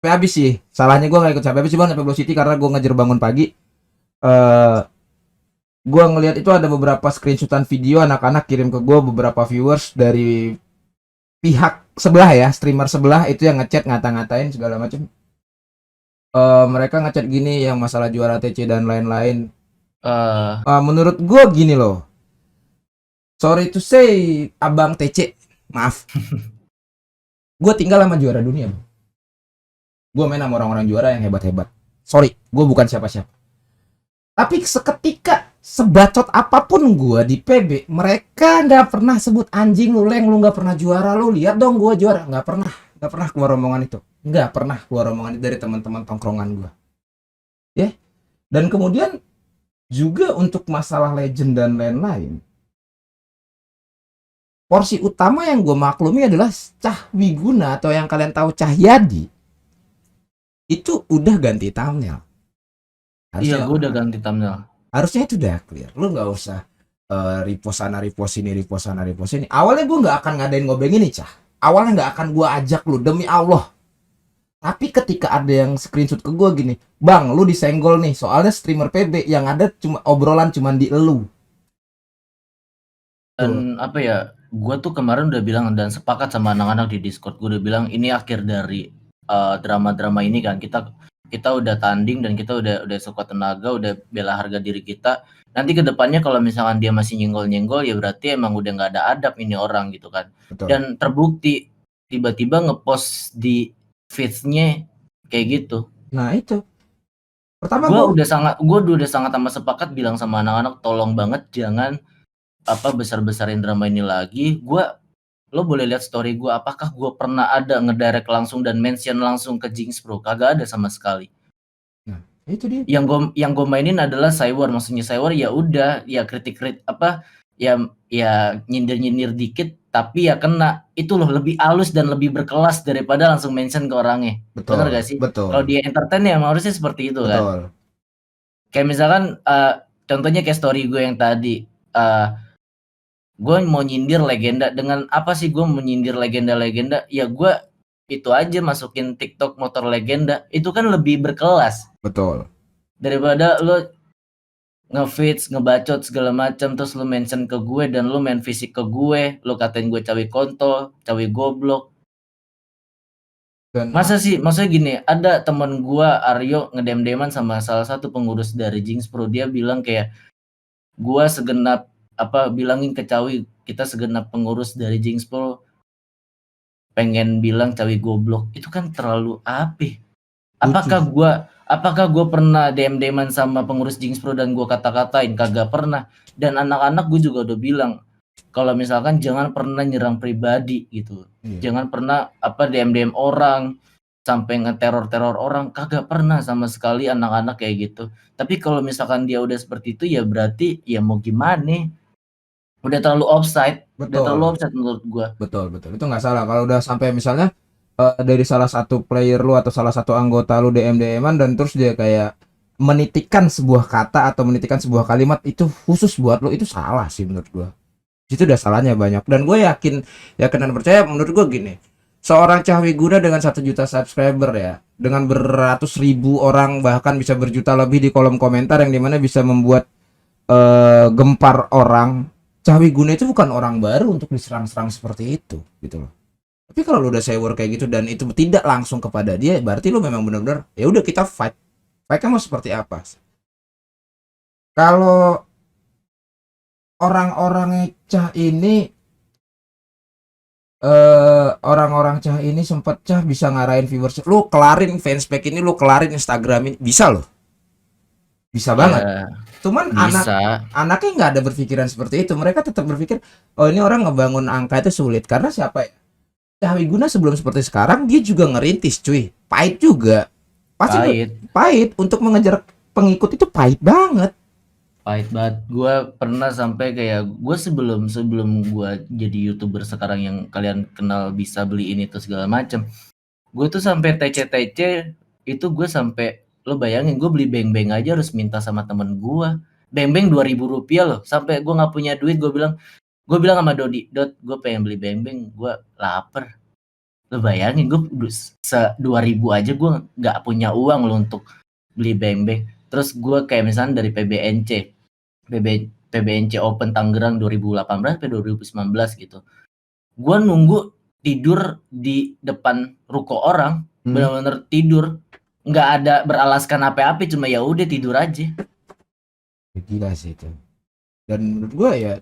Sampai habis sih. Salahnya gue nggak ikut sampai habis, cuma sampai Blue City karena gue ngejar bangun pagi. Eh gue ngelihat itu ada beberapa screenshotan video anak-anak kirim ke gue, beberapa viewers dari pihak sebelah ya, streamer sebelah itu yang ngechat ngata-ngatain segala macam. Mereka ngechat gini yang masalah juara TC dan lain-lain. Eh, Menurut gue gini loh. Sorry to say, Abang TC, maaf. Gue tinggal sama juara dunia. Gue main sama orang-orang juara yang hebat-hebat. Sorry, gue bukan siapa-siapa. Tapi seketika sebacot apapun gue di PB, mereka nggak pernah sebut anjing lu Leng, lu nggak pernah juara, lu lihat dong gue juara, nggak pernah keluar omongan itu, nggak pernah keluar omongan itu dari teman-teman tongkrongan gue, ya. Dan kemudian juga untuk masalah legend dan lain-lain, porsi utama yang gue maklumi adalah Cah Wiguna atau yang kalian tahu Cahyadi itu udah ganti thumbnail. iya Harusnya gue udah ganti thumbnail. harusnya itu udah clear, lu nggak usah repost sana repost sini repost sana repost sini. Awalnya gue nggak akan ngadain ngobeng ini, Cah. Awalnya nggak akan gue ajak lu, demi Allah. Tapi ketika ada yang screenshot ke gue gini, bang lu disenggol nih soalnya streamer PB, yang ada cuma obrolan cuman di elu. Tuh. Dan apa ya, gue tuh kemarin udah bilang dan sepakat sama anak-anak di Discord, gue udah bilang ini akhir dari drama-drama ini kan. Kita udah tanding dan kita udah sekuat tenaga, udah bela harga diri kita. Nanti kedepannya kalau misalkan dia masih nyenggol-nyenggol, ya berarti emang udah nggak ada adab ini orang gitu kan. Betul. Dan terbukti tiba-tiba ngepost di feeds-nya kayak gitu. Nah itu. Pertama Gue gue udah sangat amat sepakat bilang sama anak-anak, tolong banget jangan besar-besarin drama ini lagi. Lo boleh lihat story gue, apakah gue pernah ada ngedirect langsung dan mention langsung ke Jinx Bro? Kagak ada sama sekali. nah, itu dia. Yang gue mainin adalah Cywar, maksudnya Cywar ya udah, ya kritik ya nyindir-nyindir dikit tapi ya kena. Itu loh lebih halus dan lebih berkelas daripada langsung mention ke orangnya. Bener Betul, gak sih? Kalau betul, dia entertain ya harusnya seperti itu kan. betul. Kayak misalkan contohnya kayak story gue yang tadi, gue mau nyindir legenda. Dengan apa sih gue mau nyindir legenda-legenda? Ya gue itu aja masukin TikTok motor legenda. Itu kan lebih berkelas Betul. daripada lo ngefits, ngebacot segala macam terus lo mention ke gue dan lo main fisik ke gue, lo katain gue cawi kontol, cawi goblok. Dan Masa sih, maksudnya gini, ada teman gue Aryo ngedem-deman sama salah satu pengurus dari Jinx Pro, dia bilang kayak gue segenap bilangin ke Cawi, kita segenap pengurus dari Jinx Pro pengen bilang Cawi goblok. Itu kan terlalu apa? Apakah lucu. gue pernah DM-DMan sama pengurus Jinx Pro dan gue kata-katain? Kagak pernah. Dan anak-anak gue juga udah bilang kalau misalkan jangan pernah nyerang pribadi gitu. Iya. Jangan pernah DM-DM orang sampai ngeteror-teror orang, kagak pernah sama sekali anak-anak kayak gitu. Tapi kalau misalkan dia udah seperti itu ya berarti ya mau gimana? Udah terlalu offside, Betul, menurut gua. betul, betul. Itu nggak salah. Kalau udah sampai misalnya dari salah satu player lu atau salah satu anggota lu DM-an dan terus dia kayak menitikkan sebuah kata atau menitikkan sebuah kalimat itu khusus buat lu, itu salah sih menurut gua. Itu udah salahnya banyak. Dan gue yakin dan percaya, menurut gue gini, seorang Cahwi Guna dengan 1 juta subscriber ya, dengan beratus ribu orang bahkan bisa berjuta lebih di kolom komentar yang dimana bisa membuat gempar orang. Cahwi Guna itu bukan orang baru untuk diserang-serang seperti itu gitu loh. Tapi kalau lu udah sewer kayak gitu dan itu tidak langsung kepada dia, berarti lu memang benar-benar ya udah kita fight. Fight mau seperti apa? Kalau orang-orang Cah ini orang-orang Cah ini sempet Cah bisa ngarahin viewership. Lu kelarin fanspage ini, lu kelarin Instagram ini, bisa loh. Bisa banget. Ya Cuman bisa. anaknya nggak ada berpikiran seperti itu. Mereka tetap berpikir, oh ini orang ngebangun angka itu sulit. Karena siapa ya? Cahwi Guna sebelum seperti sekarang dia juga ngerintis cuy. Pahit juga. Pasti Pahit. pahit. Untuk mengejar pengikut itu pahit banget. Pahit banget. Gue pernah sampai kayak gue sebelum gue jadi YouTuber sekarang yang kalian kenal bisa beli ini tuh segala macam. Gue tuh sampai TC itu gue sampai, lo bayangin gue beli beng-beng aja harus minta sama temen gue. Beng-beng 2.000 rupiah loh. Sampai gue nggak punya duit, gue bilang sama Dodi, Dot gue pengen beli beng-beng, gue lapar. Lu bayangin gue 2.000 aja gue nggak punya uang lo untuk beli beng-beng. Terus gue kayak misalnya dari PBNC Open Tangerang 2018 sampai 2019 gitu. Gue nunggu tidur di depan ruko orang, bener-bener tidur, nggak ada beralaskan apa-apa, cuma ya udah tidur aja. Gila sih itu. Dan menurut gue ya,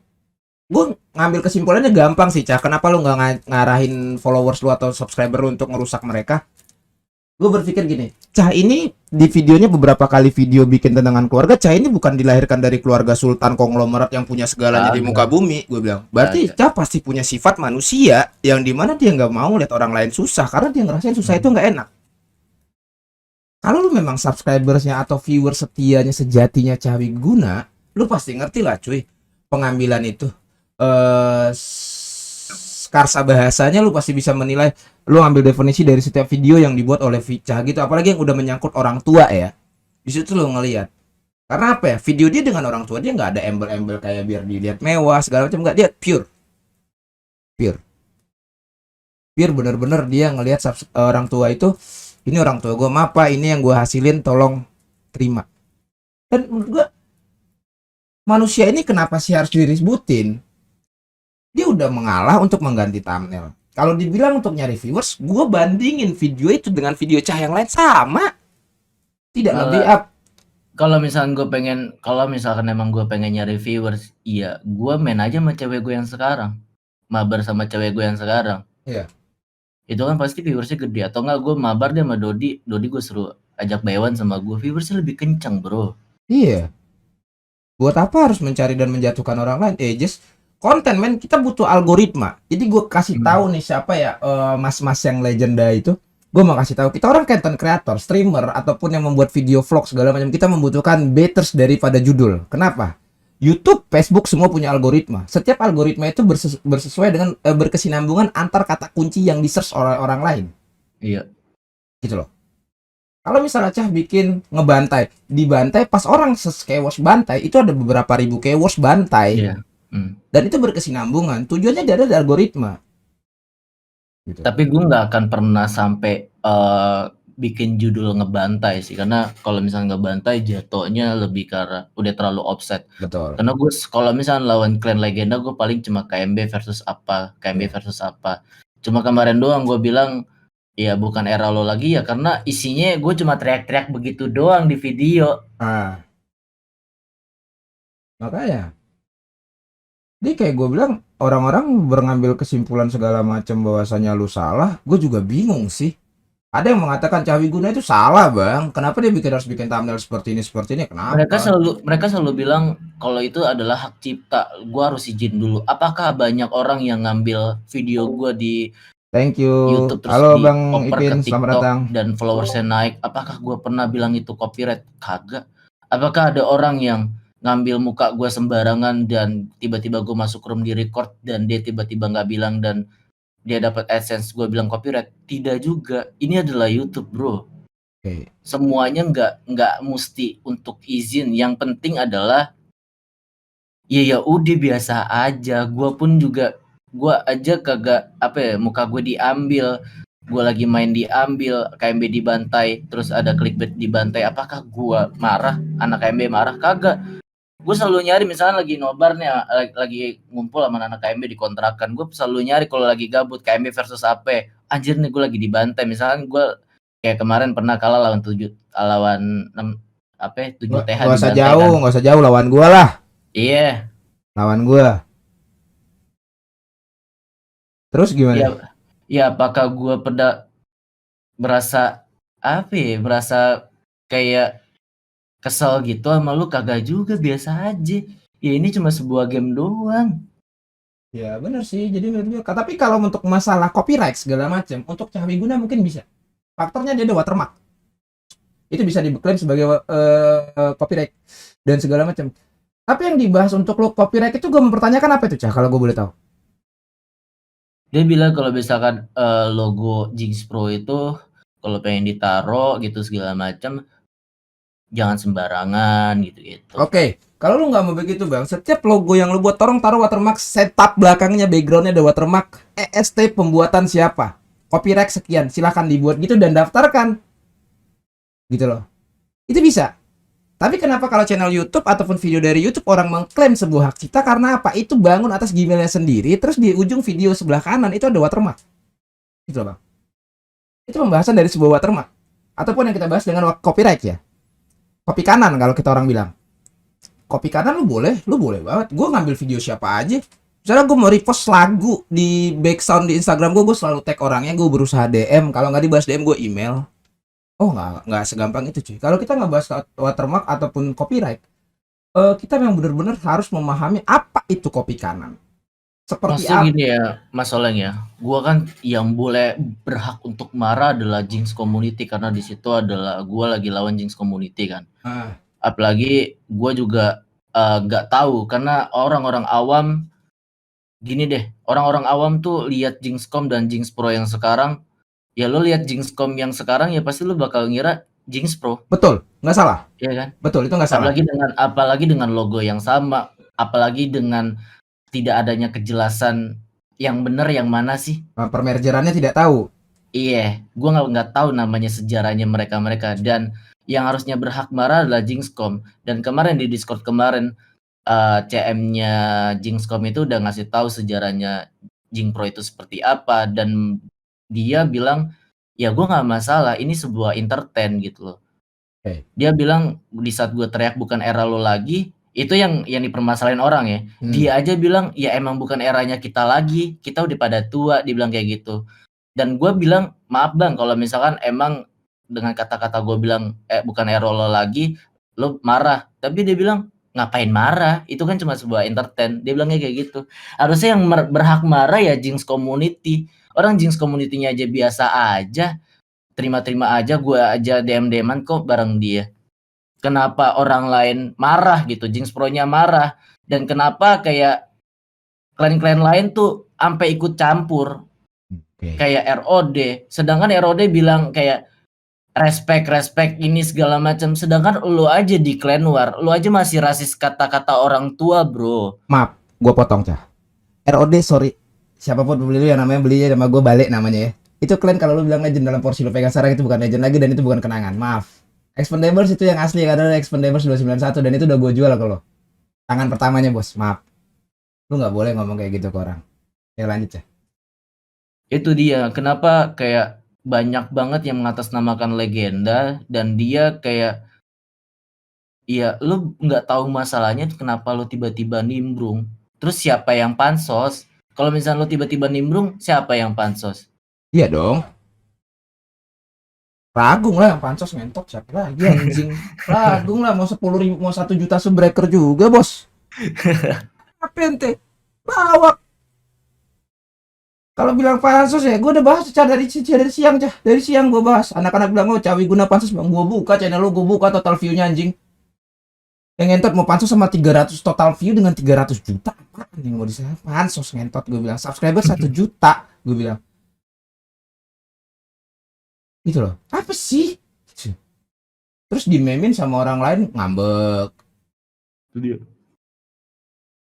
gue ngambil kesimpulannya gampang sih, Cah. Kenapa lu nggak ngarahin followers lu atau subscriber lu untuk ngerusak mereka? Gue berpikir gini, Cah ini di videonya beberapa kali video bikin tentang keluarga, Cah ini bukan dilahirkan dari keluarga sultan konglomerat yang punya segalanya di muka bumi. Gue bilang, berarti Cah pasti punya sifat manusia yang dimana dia nggak mau lihat orang lain susah karena dia ngerasain susah itu nggak enak. Kalau lu memang subscribersnya atau viewer setianya sejatinya Cah Wiguna, lu pasti ngerti lah cuy, pengambilan itu skarsa bahasanya lu pasti bisa menilai. Lu ambil definisi dari setiap video yang dibuat oleh Vica gitu, apalagi yang udah menyangkut orang tua ya. Di situ lu ngelihat. Karena apa ya? Video dia dengan orang tua dia nggak ada embel-embel kayak biar dilihat mewah segala macam, nggak, dia pure. Pure. Pure bener-bener dia ngelihat orang tua itu, ini orang tua gue apa, ini yang gue hasilin, tolong terima. Dan menurut gue manusia ini kenapa sih harus diributin? Dia udah mengalah untuk mengganti thumbnail. Kalau dibilang untuk nyari viewers, gue bandingin video itu dengan video Cah yang lain sama. Tidak lebih up. Kalau misalkan emang gue pengen nyari viewers, iya, gue main aja sama cewek gue yang sekarang, mabar sama cewek gue yang sekarang. Iya. Itu kan pasti viewersnya gede. Atau enggak gue mabar dia sama Dodi gue suruh ajak Baywan sama gue, viewersnya lebih kencang bro. Iya. Buat apa harus mencari dan menjatuhkan orang lain? Just konten men, kita butuh algoritma. Jadi gue kasih tahu nih siapa ya mas-mas yang legenda itu. Gue mau kasih tahu, kita orang content creator, streamer ataupun yang membuat video vlog segala macam, kita membutuhkan betters daripada judul. Kenapa? YouTube, Facebook semua punya algoritma. Setiap algoritma itu bersesuai dengan berkesinambungan antar kata kunci yang di-search oleh orang lain. Iya. Gitu loh. Kalau misalnya Cah bikin ngebantai, dibantai pas orang keyword bantai, itu ada beberapa ribu keyword bantai. Iya. Dan itu berkesinambungan. Tujuannya ada algoritma. Gitu. Tapi gue nggak akan pernah sampai bikin judul ngebantai sih, karena kalau misalnya ngebantai jatuhnya lebih karena udah terlalu offset. Betul. Karena gue kalau misalnya lawan clan legenda, gue paling cuma KMB versus apa. Cuma kemarin doang gue bilang, ya bukan era lo lagi ya, karena isinya gue cuma teriak-teriak begitu doang di video. Makanya. Jadi kayak gue bilang, orang-orang mengambil kesimpulan segala macam bahwasanya lu salah, gue juga bingung sih. Ada yang mengatakan Cah Wiguna itu salah bang, kenapa dia harus bikin thumbnail seperti ini, kenapa? Mereka selalu bilang kalau itu adalah hak cipta, gue harus izin dulu. Apakah banyak orang yang ngambil video gue di Thank you. YouTube terus halo di Bang oper Ipin, ke selamat TikTok datang. dan followersnya naik? Apakah gue pernah bilang itu copyright? Kagak. Apakah ada orang yang ngambil muka gue sembarangan dan tiba-tiba gue masuk room di record dan dia tiba-tiba nggak bilang dan dia dapat AdSense gue bilang copyright? Tidak juga. Ini adalah YouTube bro. Semuanya nggak mesti untuk izin. Yang penting adalah ya udah biasa aja. Gue pun juga, gue aja kagak muka gue diambil, gue lagi main diambil, KMB dibantai, terus ada clickbait dibantai. Apakah gue marah? Anak KMB marah? Kagak. Gue selalu nyari, misalnya lagi nobar nih, lagi ngumpul sama anak KMB di kontrakan, gue selalu nyari kalau lagi gabut KMB versus apa. Anjir nih gue lagi dibantai. Misalnya gue kayak kemarin pernah kalah lawan 7 TH. Gak usah jauh lawan gue lah. Iya. Lawan gue. Terus gimana? Ya apakah gue berasa kayak kesel gitu sama lu? Kagak juga, biasa aja. Ya ini cuma sebuah game doang. Ya benar sih. Jadi menurut gue, tapi kalau untuk masalah copyright segala macam, untuk Cah Wiguna mungkin bisa. Faktornya dia ada watermark. Itu bisa diklaim sebagai copyright dan segala macam. Tapi yang dibahas untuk lo copyright itu, gue mempertanyakan apa itu Cah, kalau gue boleh tahu? Dia bilang kalau misalkan logo Jinx Pro itu kalau pengen ditaro gitu segala macam, jangan sembarangan gitu. Oke. Kalau lu nggak mau begitu bang, setiap logo yang lu buat taruh watermark, setup belakangnya, backgroundnya ada watermark, EST pembuatan siapa. copyright sekian, silahkan dibuat gitu dan daftarkan gitu loh. Itu bisa. Tapi kenapa kalau channel YouTube ataupun video dari YouTube orang mengklaim sebuah hak cipta, karena apa? Itu bangun atas Gmailnya sendiri, terus di ujung video sebelah kanan itu ada watermark. Gitu loh, Bang. Itu pembahasan dari sebuah watermark. Ataupun yang kita bahas dengan copyright ya. Copy kanan kalau kita orang bilang. Copy kanan lu boleh banget. Gue ngambil video siapa aja. Misalnya gue mau repost lagu di background di Instagram gue selalu tag orangnya, gue berusaha DM. Kalau nggak dibahas DM gue email. Oh nggak segampang itu cuy. Kalau kita nggak bahas watermark ataupun copyright, kita memang benar-benar harus memahami apa itu copy kanan. Seperti Maksudnya apa? gini ya, Mas Oleng ya. Gua kan yang boleh berhak untuk marah adalah Jinx Community karena di situ adalah gua lagi lawan Jinx Community kan. Ah, Apalagi gua juga nggak tahu karena orang-orang awam gini deh, orang-orang awam tuh lihat Jinxcom dan Jinx Pro yang sekarang, ya lo lihat Jinxcom yang sekarang ya pasti lo bakal ngira Jinx Pro, betul, nggak salah. ya kan? Betul, itu nggak salah. Apalagi dengan logo yang sama, apalagi dengan tidak adanya kejelasan yang benar yang mana sih. Permergerannya tidak tahu. Iya, gue nggak tahu namanya sejarahnya mereka dan yang harusnya berhak marah adalah Jinxcom. Dan kemarin di Discord kemarin CM-nya Jinxcom itu udah ngasih tahu sejarahnya Jinx Pro itu seperti apa dan dia bilang ya gue nggak masalah, ini sebuah entertain gitu loh. Oke. Dia bilang di saat gue teriak bukan era lo lagi, itu yang dipermasalahin orang ya. Dia aja bilang ya emang bukan eranya kita lagi, kita udah pada tua, dibilang kayak gitu. Dan gue bilang maaf bang kalau misalkan emang dengan kata-kata gue bilang bukan era lo lagi, lo marah. Tapi dia bilang ngapain marah? Itu kan cuma sebuah entertain. Dia bilangnya kayak gitu. Harusnya yang berhak marah ya Jinx Community. Orang Jinx Community-nya aja biasa aja. Terima-terima aja, gue aja DM-DM-an kok bareng dia. Kenapa orang lain marah gitu, Jinx Pro-nya marah. Dan kenapa kayak klan-klan lain tuh sampai ikut campur. Oke. Kayak ROD. Sedangkan ROD bilang kayak respect ini segala macam. Sedangkan lu aja di Clan War, lu aja masih rasis kata-kata orang tua, bro. Maaf, gue potong cah. ROD sorry. Siapapun beli lu yang namanya beli sama gue balik namanya ya. Itu klan kalau lu bilang legend dalam porsi lu pegang sekarang itu bukan legend lagi dan itu bukan kenangan. Maaf. Expendables itu yang asli karena Expendables 291 dan itu udah gue jual ke lo. Tangan pertamanya bos. Maaf. Lu nggak boleh ngomong kayak gitu ke orang. Ya lanjut ya. Itu dia, kenapa kayak banyak banget yang mengatasnamakan legenda dan dia kayak iya, lu nggak tahu masalahnya kenapa lu tiba-tiba nimbrung. Terus siapa yang pansos? Kalau misalnya lu tiba-tiba nimbrung, siapa yang pansos? Iya dong. Ragung lah yang pansos ngentot siapa lagi anjing. Ragung lah mau 10.000 mau 1 juta subbreaker juga bos. Apa ente? Lawak. Kalau bilang pansos ya, gue udah bahas dari siang cah. Dari siang gue bahas. Anak-anak bilang oh cawi guna pansos, bang. Gue buka channel lu, gue buka total view-nya anjing. Yang ngentot mau pansos sama 300 total view dengan 300 juta. Apaan yang mau disana? Pansos ngentot gue bilang. Subscriber 1 juta gue bilang. Gitu loh. Apa sih? Terus dimemin sama orang lain ngambek. Itu dia.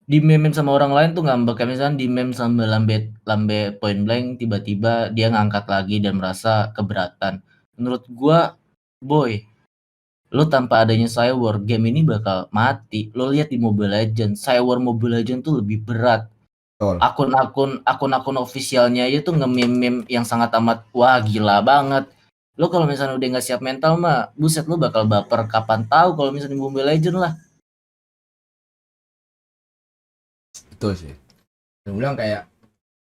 Di-meme sama orang lain tuh ngambek, kayak misalnya di-meme sama Lambe Point Blank tiba-tiba dia ngangkat lagi dan merasa keberatan. Menurut gua, boy, lo tanpa adanya Cywar, game ini bakal mati. Lo lihat di Mobile Legends, Cywar Mobile Legends tuh lebih berat. Betul. Akun-akun officialnya aja tuh nge-meme yang sangat amat wah gila banget. Lo kalau misalnya udah nggak siap mental mah, buset lo bakal baper kapan tahu kalau misalnya di Mobile Legends lah. Betul sih. Dia bilang kayak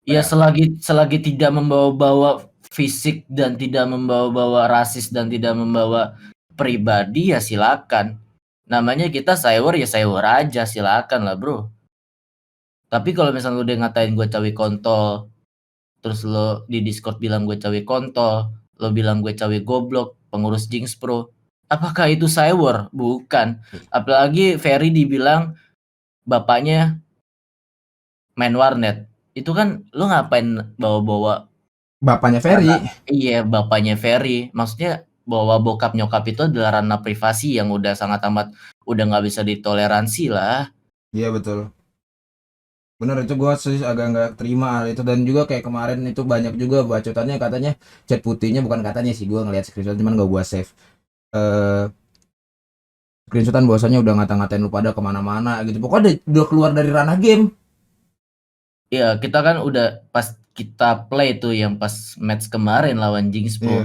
Ya selagi tidak membawa-bawa fisik dan tidak membawa-bawa rasis dan tidak membawa pribadi ya silakan. Namanya kita Cywar ya Cywar aja, silakan lah bro. Tapi kalau misalnya lu udah ngatain gue cawi kontol, terus lo di Discord bilang gue cawi kontol, lo bilang gue cawi goblok, pengurus Jinx Pro, apakah itu Cywar? Bukan. Apalagi Ferry dibilang bapaknya main warnet. Itu kan lu ngapain bawa-bawa bapaknya Ferry. iya, bapaknya Ferry. Maksudnya bahwa bokap nyokap itu adalah ranah privasi yang udah sangat amat udah nggak bisa ditoleransi lah. Iya betul. Bener itu gua sih agak nggak terima hal itu, dan juga kayak kemarin itu banyak juga bacotannya katanya chat putihnya, bukan katanya sih, gua ngeliat screenshot cuman gak gua save. Eh Screenshotan bahwasannya udah ngata-ngatain lu pada kemana-mana gitu. Pokoknya udah keluar dari ranah game. Iya, kita kan udah pas kita play tuh yang pas match kemarin lawan Jinx Pro. Iya,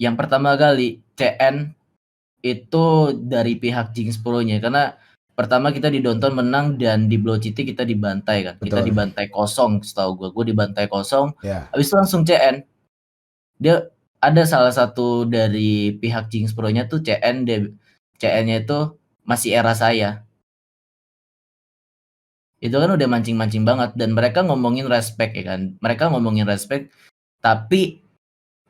Yang pertama kali CN itu dari pihak Jinx Pro-nya karena pertama kita di Downtown menang dan di Blow City kita dibantai kan. Kita betul. dibantai kosong setahu gua. Gua dibantai kosong. Ya, Habis itu langsung CN. Dia ada salah satu dari pihak Jinx Pro-nya tuh CN, CN-nya itu masih era saya. Itu kan udah mancing-mancing banget dan mereka ngomongin respect ya kan. Mereka ngomongin respect tapi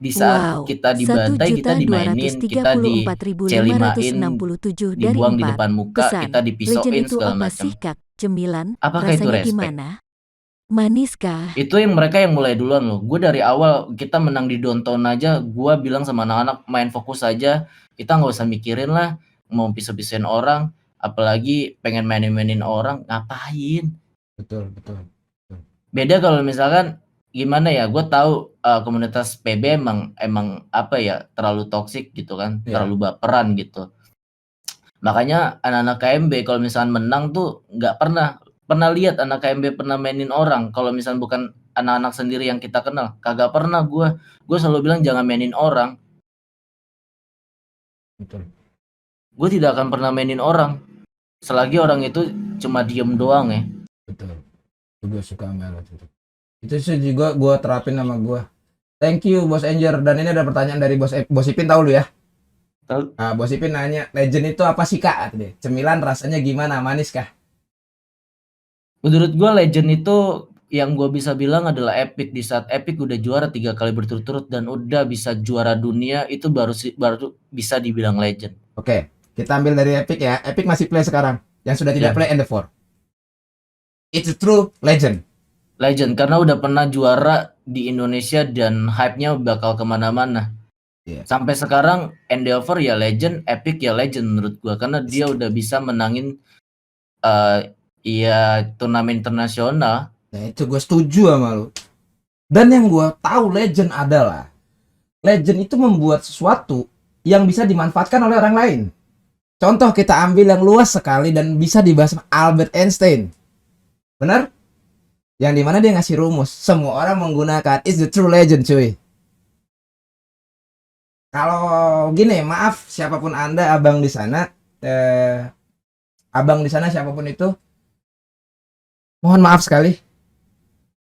di saat Wow, kita dibantai, kita dimainin, kita di C5-in, 1.234.567 dari dibuang di 4. depan muka, kita Pesan, Legend dipisauin itu segala apa macam. sih Kak? Cemilan, Apakah itu rasanya respect? gimana? Manis kah? Itu yang mereka yang mulai duluan loh. Gue dari awal kita menang di Downtown aja, gue bilang sama anak-anak main fokus aja. Kita nggak usah mikirin lah mau pisah-pisahin orang, apalagi pengen mainin-mainin orang, ngapain? betul, betul. Beda kalau misalkan gimana ya, gue tahu komunitas PB emang apa ya, terlalu toksik gitu kan, Iya. terlalu baperan gitu. Makanya anak-anak KMB kalau misalkan menang tuh nggak pernah lihat anak KMB pernah mainin orang. Kalau misalkan bukan anak-anak sendiri yang kita kenal, kagak pernah gue. Gue selalu bilang jangan mainin orang. Betul. Gue tidak akan pernah mainin orang selagi orang itu cuma diem doang ya. Betul. Gue suka banget itu sih juga gue terapin sama gue. Thank you Bos Angel. Dan ini ada pertanyaan dari Bos Ipin, tahu lu ya? Tahu. Nah, Bos Ipin nanya, Legend itu apa sih Kak? Katanya. Cemilan rasanya gimana? Manis kah? Menurut gue Legend itu yang gue bisa bilang adalah Epic. Di saat Epic udah juara 3 kali berturut-turut dan udah bisa juara dunia, itu baru bisa dibilang Legend. Oke, kita ambil dari Epic ya. Epic masih play sekarang. Yang sudah tidak Ya. play Endeavor. It's a true legend. Legend karena udah pernah juara di Indonesia dan hype-nya bakal kemana-mana. Iya. Sampai sekarang Endeavor ya Legend, Epic ya Legend menurut gua karena dia udah bisa menangin ya turnamen internasional. Nah itu gue setuju sama lu. Dan yang gue tahu Legend adalah Legend itu membuat sesuatu yang bisa dimanfaatkan oleh orang lain. Contoh kita ambil yang luas sekali dan bisa dibahas sama Albert Einstein. Benar? Yang dimana dia ngasih rumus. Semua orang menggunakan. It's the true legend cuy. Kalau gini, maaf siapapun Anda, abang di sana, abang di sana siapapun itu, mohon maaf sekali.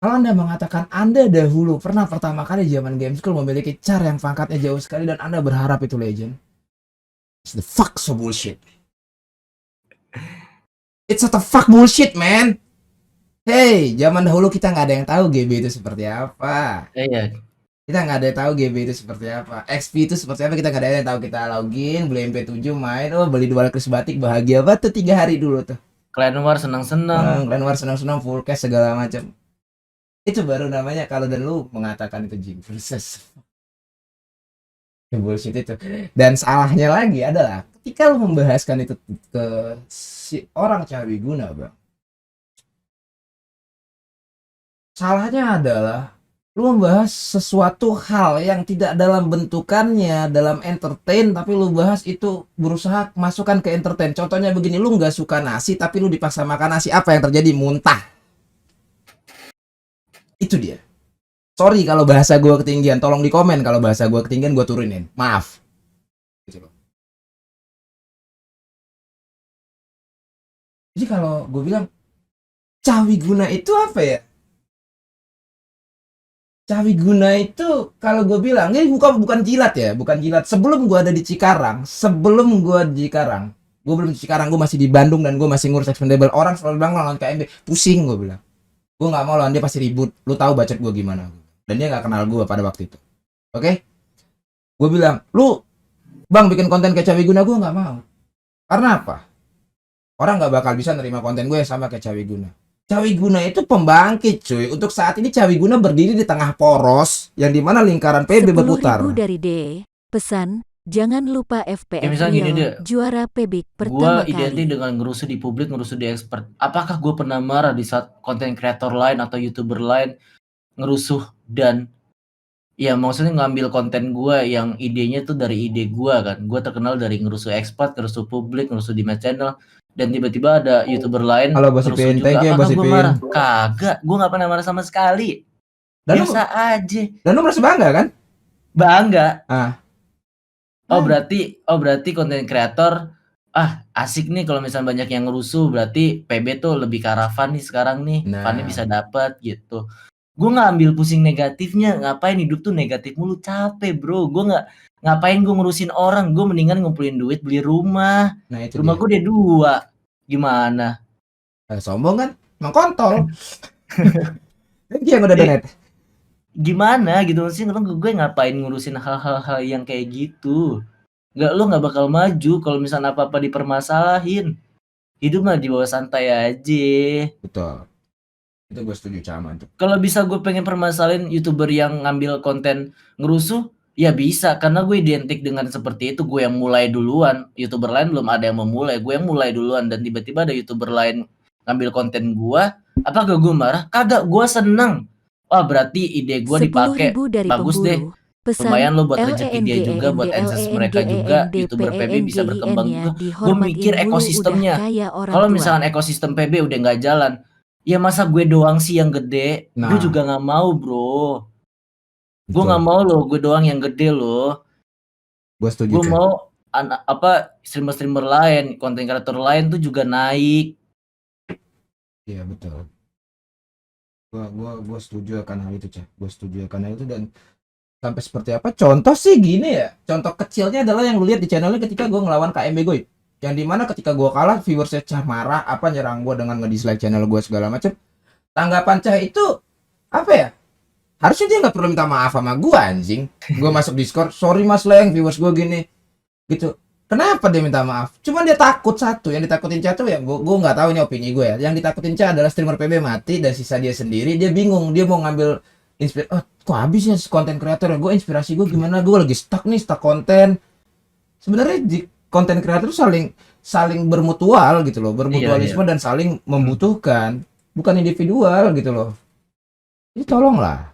Kalau Anda mengatakan Anda dahulu pernah pertama kali zaman game school memiliki char yang pangkatnya jauh sekali dan Anda berharap itu legend, it's the fuck so bullshit. It's not the fuck bullshit, man. Hey, zaman dahulu kita nggak ada yang tahu GB itu seperti apa. Iya. Kita nggak ada yang tahu GB itu seperti apa. XP itu seperti apa, kita nggak ada yang tahu. Kita login, beli MP7, main, beli 2 kris batik, bahagia banget tuh 3 hari dulu tuh. Clan War senang-senang. Clan War senang-senang, full cash segala macam. Itu baru namanya kalau dan lu mengatakan itu Jing versus bullshit itu. Dan salahnya lagi adalah ketika lu membahaskan itu ke si orang Cawiguna, Bang. Salahnya adalah lu membahas sesuatu hal yang tidak dalam bentukannya, dalam entertain, tapi lu bahas itu berusaha masukkan ke entertain. Contohnya begini, lu nggak suka nasi, tapi lu dipaksa makan nasi, apa yang terjadi? Muntah. Itu dia. Sorry kalau bahasa gue ketinggian, tolong di komen kalau bahasa gue ketinggian, gue turunin. Maaf. Gitu loh. Jadi kalau gue bilang, Cawiguna itu apa ya? Cawiguna itu kalau gue bilang ini bukan jilat ya, bukan jilat. Sebelum gue ada di Cikarang, gue belum di Cikarang, gue masih di Bandung dan gue masih ngurus expendable. Orang selalu bilang lawan KMB, pusing gue bilang. Gue nggak mau lawan dia, pasti ribut. Lu tahu bacot gue gimana? Dan dia nggak kenal gue pada waktu itu. Oke? Gue bilang, lu bang bikin konten kayak Cawiguna, gue nggak mau. Karena apa? Orang nggak bakal bisa nerima konten gue sama kayak Cawiguna. Cawiguna itu pembangkit cuy. Untuk saat ini Cawiguna berdiri di tengah poros yang dimana lingkaran PB berputar. 10.000 dari D. Pesan, Jangan lupa Kayak FPF misalnya gini Real, deh, juara PBIK gue pertama identik kali. dengan ngerusuh di publik, ngerusuh di expert. Apakah gue pernah marah di saat konten kreator lain atau YouTuber lain ngerusuh dan ya maksudnya ngambil konten gue yang idenya tuh dari ide gue kan. Gue terkenal dari ngerusuh expert, ngerusuh publik, ngerusuh di my channel. Dan tiba-tiba ada YouTuber lain Halo Bos ngerusuh Ipin, thank juga. you ya Apakah Bos gue Ipin. marah? Kagak, gue gak pernah marah sama sekali. Dan lu Biasa aja. dan lu merasa bangga kan? Bangga. Ah, Oh bangga. berarti konten kreator asik nih kalau misalnya banyak yang ngerusuh, berarti PB tuh lebih ke arah fun nih sekarang nih. Fun-nya Nah, bisa dapat gitu. Gue ngambil pusing negatifnya, ngapain hidup tuh negatif mulu, capek bro. Ngapain gue ngurusin orang, gue mendingan ngumpulin duit beli rumah. nah itu Rumah dia. gue udah 2. Gimana? Sombong kan? Emang kontol. Thank you yang udah Eh, donate. Gimana gitu sih, gue ngapain ngurusin hal-hal yang kayak gitu? Lo nggak bakal maju kalau misalnya apa-apa dipermasalahin. Hidup mah dibawa santai aja. Betul. Itu gue setuju sama itu. Kalau bisa gue pengen permasalahin YouTuber yang ngambil konten ngerusuh, ya bisa karena gue identik dengan seperti itu. Gue yang mulai duluan. YouTuber lain belum ada yang memulai, gue yang mulai duluan dan tiba-tiba ada YouTuber lain ngambil konten gue, apakah gue marah? Kagak, gue seneng. Wah, berarti ide gue 10.000 dipakai. dari Bagus deh. pemburu. Pesan Lumayan lo buat rezeki dia juga, buat AdSense mereka juga, YouTuber PB bisa berkembang juga. Gue mikir ekosistemnya. Kalau misalkan ekosistem PB udah nggak jalan, ya masa gue doang sih yang gede? Gue Nah, juga nggak mau bro. Gue betul. nggak mau loh, gue doang yang gede loh. Gue setuju, Gue Chan. mau streamer-streamer lain, konten kreator lain tuh juga naik. Iya, betul. Gua setuju akan hal itu, Chan. Gue setuju akan hal itu dan sampai seperti apa? Contoh sih gini ya. Contoh kecilnya adalah yang lu lihat di channelnya ketika gue ngelawan KMB Goy. Yang dimana ketika gue kalah, viewersnya Cah marah, apa nyerang gue dengan nge-dislike channel gue segala macam. Tanggapan Cah itu apa ya? Harusnya dia nggak perlu minta maaf sama gue anjing. Gue masuk Discord, sorry Mas Leng, viewers gue gini, gitu. Kenapa dia minta maaf? Cuman dia takut satu, yang ditakutin Cah tuh ya, gue nggak tahu ini opini gue ya. Yang ditakutin Cah adalah streamer PB mati dan sisa dia sendiri. Dia bingung, dia mau ngambil inspirasi. Oh, kok habis ya konten kreator ya? Gue inspirasi gue gimana? Gue lagi stuck nih, stuck konten. Sebenarnya di konten kreator saling bermutual gitu loh, bermutualisme dan saling membutuhkan, bukan individual gitu loh. Jadi tolonglah,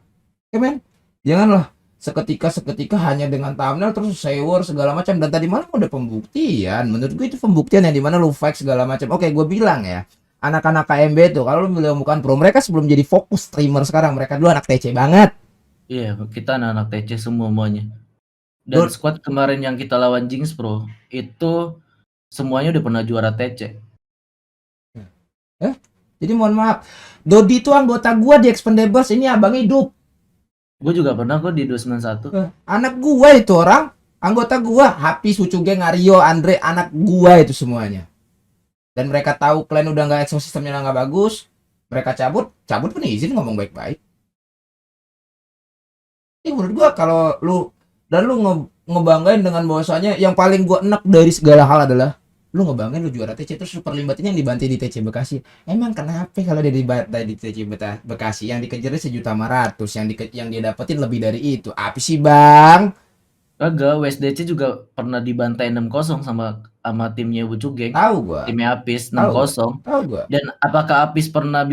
ya men, janganlah seketika hanya dengan thumbnail terus sewer segala macam. Dan tadi malam udah pembuktian, menurut gue itu pembuktian yang dimana lu fake segala macam. Oke, gue bilang ya, anak-anak KMB tuh kalau lu bilang bukan pro, mereka sebelum jadi fokus streamer sekarang, mereka dulu anak TC banget. Iya, kita anak-anak TC semuanya. Dan squad kemarin yang kita lawan Jinx Pro itu semuanya udah pernah juara TC. Jadi mohon maaf, Dodi itu anggota gua di Expendables, ini abang hidup. Gue juga pernah kok di 291. Anak gua itu orang, anggota gua, Happy, Sucuge, Ngario, Andre, anak gua itu semuanya. Dan mereka tahu kalian udah nggak, ekosistemnya nggak bagus, mereka cabut pun izin ngomong baik-baik. Ini menurut gua kalau lu dan lu ngebanggain dengan bahwasanya yang paling gua enak dari segala hal adalah lu ngebanggain lu juara TC terus Super Limbatin yang dibantai di TC Bekasi. Emang kenapa kalau dia dibantai di TC Bekasi yang dikejarnya 1.500.000, yang dia dapetin lebih dari itu? Apa sih, Bang? Kagak, WSDC juga pernah dibantai 6-0 sama timnya Wucu Geng. Tahu gua. Timnya Apis 6-0. Tahu gua. Dan apakah Apis pernah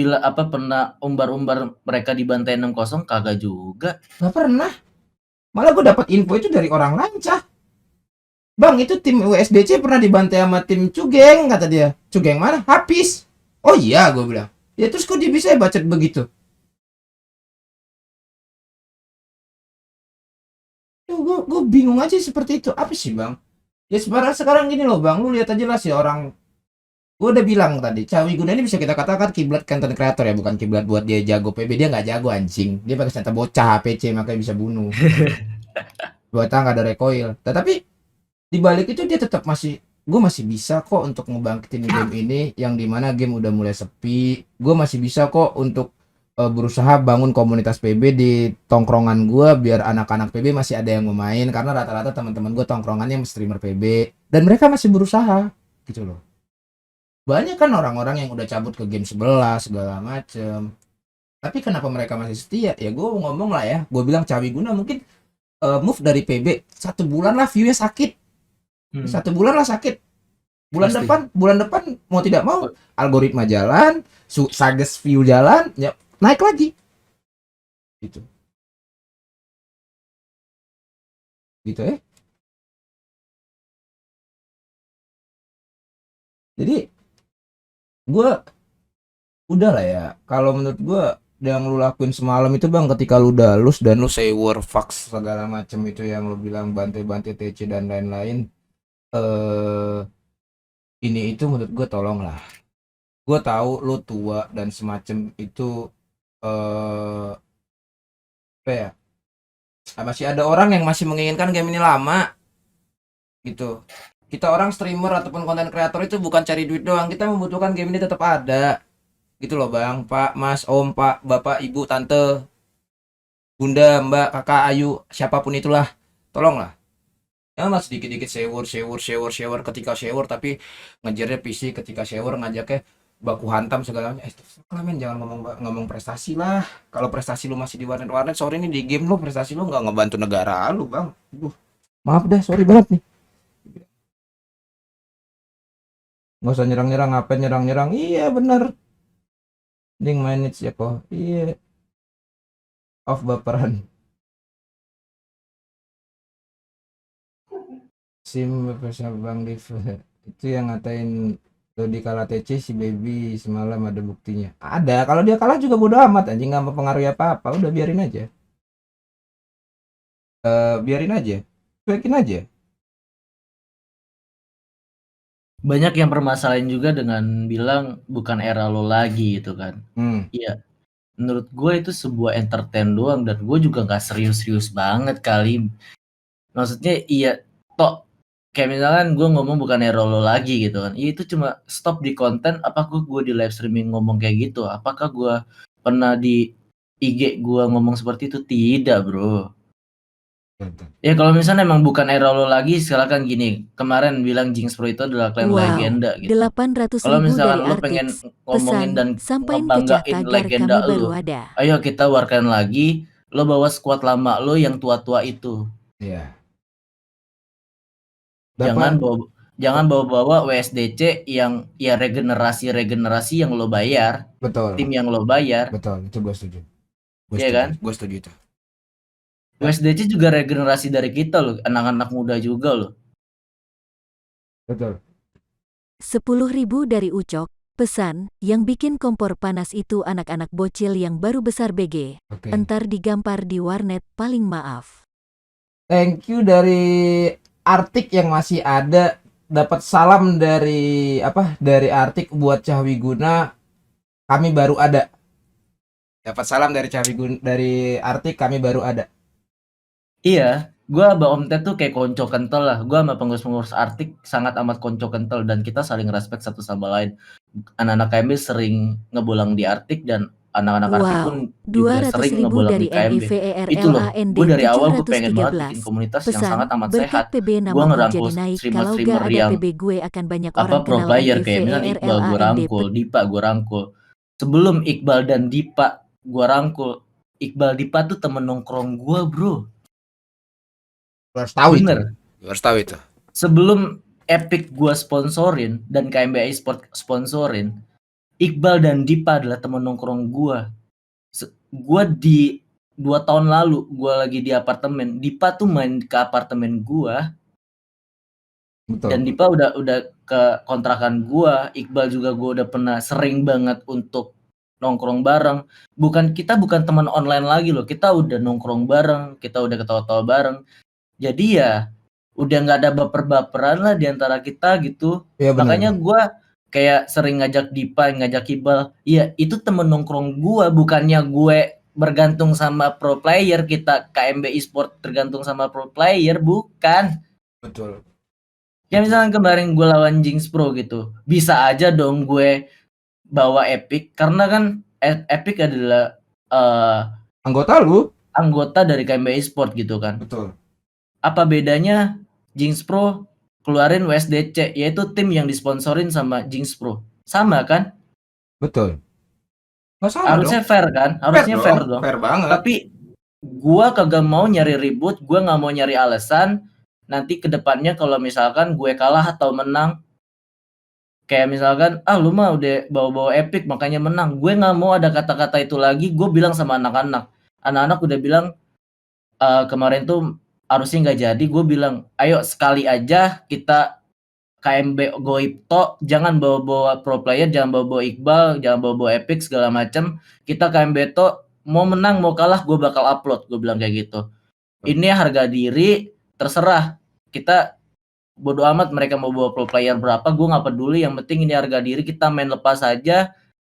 pernah umbar-umbar mereka dibantai 6-0? Kagak juga. Gak pernah. Malah gua dapat info itu dari orang lain, Cah. Bang, itu tim USDC pernah dibantai sama tim Cugeng, kata dia. Cugeng mana? Habis. Oh iya, gue bilang. Ya terus kok dia bisa baca begitu? Gue bingung aja seperti itu. Apa sih, Bang? Ya sekarang gini loh, Bang. Lu lihat aja lah si orang. Gue udah bilang tadi, Cawi Guna ini bisa kita katakan kiblat content creator ya, bukan kiblat buat dia jago PB. Dia nggak jago anjing. Dia pakai senjata bocah PC makanya bisa bunuh. Bocah nggak ada recoil. Tetapi di balik itu dia tetap gue masih bisa kok untuk ngebangkitin game ini yang dimana game udah mulai sepi. Gue masih bisa kok untuk berusaha bangun komunitas PB di tongkrongan gue biar anak-anak PB masih ada yang memain, karena rata-rata teman-teman gue tongkrongannya streamer PB dan mereka masih berusaha gitu loh. Banyak kan orang-orang yang udah cabut ke game sebelah segala macem, tapi kenapa mereka masih setia? Ya gue ngomong lah ya, gue bilang Cawi Guna mungkin move dari PB 1 bulan lah view-nya sakit. 1 bulan lah sakit. Bulan Pasti. depan mau tidak mau algoritma jalan, suggest view jalan, ya naik lagi. Gitu. Gitu ya. Jadi gue udah lah ya. Kalau menurut gue yang lu lakuin semalam itu bang, ketika lu dalus dan lu say war fax segala macem itu yang lu bilang bantai-bantai TC dan lain-lain, ini itu menurut gue tolonglah. Gue tahu lu tua dan semacam itu, apa ya? Masih ada orang yang masih menginginkan game ini lama gitu. Kita orang streamer ataupun konten kreator itu bukan cari duit doang, kita membutuhkan game ini tetap ada gitu loh bang, pak, mas, om, pak, bapak, ibu, tante, bunda, mbak, kakak, ayu, siapapun itulah, tolonglah. Janganlah sedikit-dikit shower ketika shower tapi ngejarnya PC, ketika shower ngajaknya baku hantam segalanya. Terserah men, jangan ngomong prestasi lah. Kalau prestasi lu masih di warnet, sorry nih, di game lu prestasi lu nggak ngebantu negara lu bang. Maaf dah, sorry banget nih. Nggak usah nyerang-nyerang, ngapain nyerang-nyerang, iya bener. Ding manage ya kok, iya. Off baperan. Sim bersama Bang Div. Itu yang ngatain Dodi kalah TC, si Baby semalam ada buktinya. Ada, kalau dia kalah juga bodo amat anjing, nggak mempengaruhi apa-apa, udah biarin aja. Biarin aja. Cuekin aja. Banyak yang permasalahan juga dengan bilang bukan era lo lagi gitu kan. Iya. Menurut gue itu sebuah entertain doang dan gue juga nggak serius-serius banget kali. Maksudnya iya toh kayak misalkan gue ngomong bukan era lo lagi gitu kan. Iya, itu cuma stop di konten. Apakah gue di live streaming ngomong kayak gitu? Apakah gue pernah di IG gue ngomong seperti itu? Tidak bro. Ya kalau misalnya emang bukan era lo lagi, silakan gini. Kemarin bilang Jinx Pro itu adalah klan legenda gitu. 800.000 Kalau misalkan dari lo pengen Artix. ngomongin dan Pesan, sampain ke chat ngebanggain tagar legenda kami baru lo, ada. ayo kita warkan lagi. Lo bawa squad lama lo yang tua-tua itu. Iya. Jangan bawa WSDC yang ya regenerasi yang lo bayar. Betul. Tim yang lo bayar. Betul, itu gue setuju. Iya kan? Gue setuju itu. WSDC juga regenerasi dari kita loh, anak-anak muda juga loh. Betul. 10.000 dari Ucok. Pesan, yang bikin kompor panas itu anak-anak bocil yang baru besar BG. Oke. Entar digampar di warnet, paling maaf. Thank you dari Artik yang masih ada. Dapat salam dari dari Artik buat Cahwiguna, kami baru ada. Dapat salam dari dari Artik, kami baru ada. Iya, gue sama Om Ted tuh kayak konco kental lah. Gue sama pengurus-pengurus Artik sangat amat konco kental dan kita saling respect satu sama lain. Anak-anak KMB sering ngebolang di Artik dan anak-anak Artik pun juga sering 200.000 ngebolang dari di KMB. Itu loh, NIVERLAND gue dari awal gue pengen banget 713. bikin komunitas yang Pesan, sangat amat berkat sehat. PB Gue namaku ngerangkul jadi naik. Kalau streamer-streamer gak ada yang PB gue akan banyak apa orang pro kenal player kayak misalnya Iqbal gue NIVERLAND. rangkul, Dipa gue rangkul. Sebelum Iqbal dan Dipa gue rangkul, Iqbal Dipa tuh temen nongkrong gue bro. Harus tahu Bener. Itu. Harus tahu itu. Sebelum Epic gua sponsorin dan KMB Esport sponsorin, Iqbal dan Dipa adalah teman nongkrong gua. Gua di 2 tahun lalu gua lagi di apartemen, Dipa tuh main ke apartemen gua. Betul. Dan Dipa udah ke kontrakan gua, Iqbal juga gua udah pernah sering banget untuk nongkrong bareng. Kita bukan teman online lagi loh, kita udah nongkrong bareng, kita udah ketawa-tawa bareng. Jadi ya udah nggak ada baper-baperan lah di antara kita gitu. Ya, makanya gue kayak sering ngajak Dipa, ngajak Iqbal. Iya, itu temen nongkrong gue, bukannya gue bergantung sama pro player. Kita KMB Esport tergantung sama pro player, bukan. Betul. Ya misalnya kemarin gue lawan Jinx Pro gitu, bisa aja dong gue bawa Epic karena kan Epic adalah anggota dari KMB Esport gitu kan. Betul. Apa bedanya Jinx Pro keluarin WSDC, yaitu tim yang disponsorin sama Jinx Pro? Sama kan? Betul. Harusnya fair kan? Harusnya fair dong. Fair banget. Tapi Gua kagak mau nyari ribut, gua nggak mau nyari alasan. Nanti kedepannya kalau misalkan gue kalah atau menang, kayak misalkan, lu mah udah bawa-bawa epic makanya menang. Gue nggak mau ada kata-kata itu lagi. Gue bilang sama anak-anak. Anak-anak udah bilang kemarin tuh harusnya nggak jadi. Gue bilang, ayo sekali aja kita KMB goib tok, jangan bawa-bawa pro player, jangan bawa-bawa Iqbal, jangan bawa-bawa epic segala macam. Kita KMB tok, mau menang mau kalah gue bakal upload. Gue bilang kayak gitu. Ini harga diri, terserah. Kita bodo amat mereka mau bawa pro player berapa, gue nggak peduli. Yang penting ini harga diri, kita main lepas aja.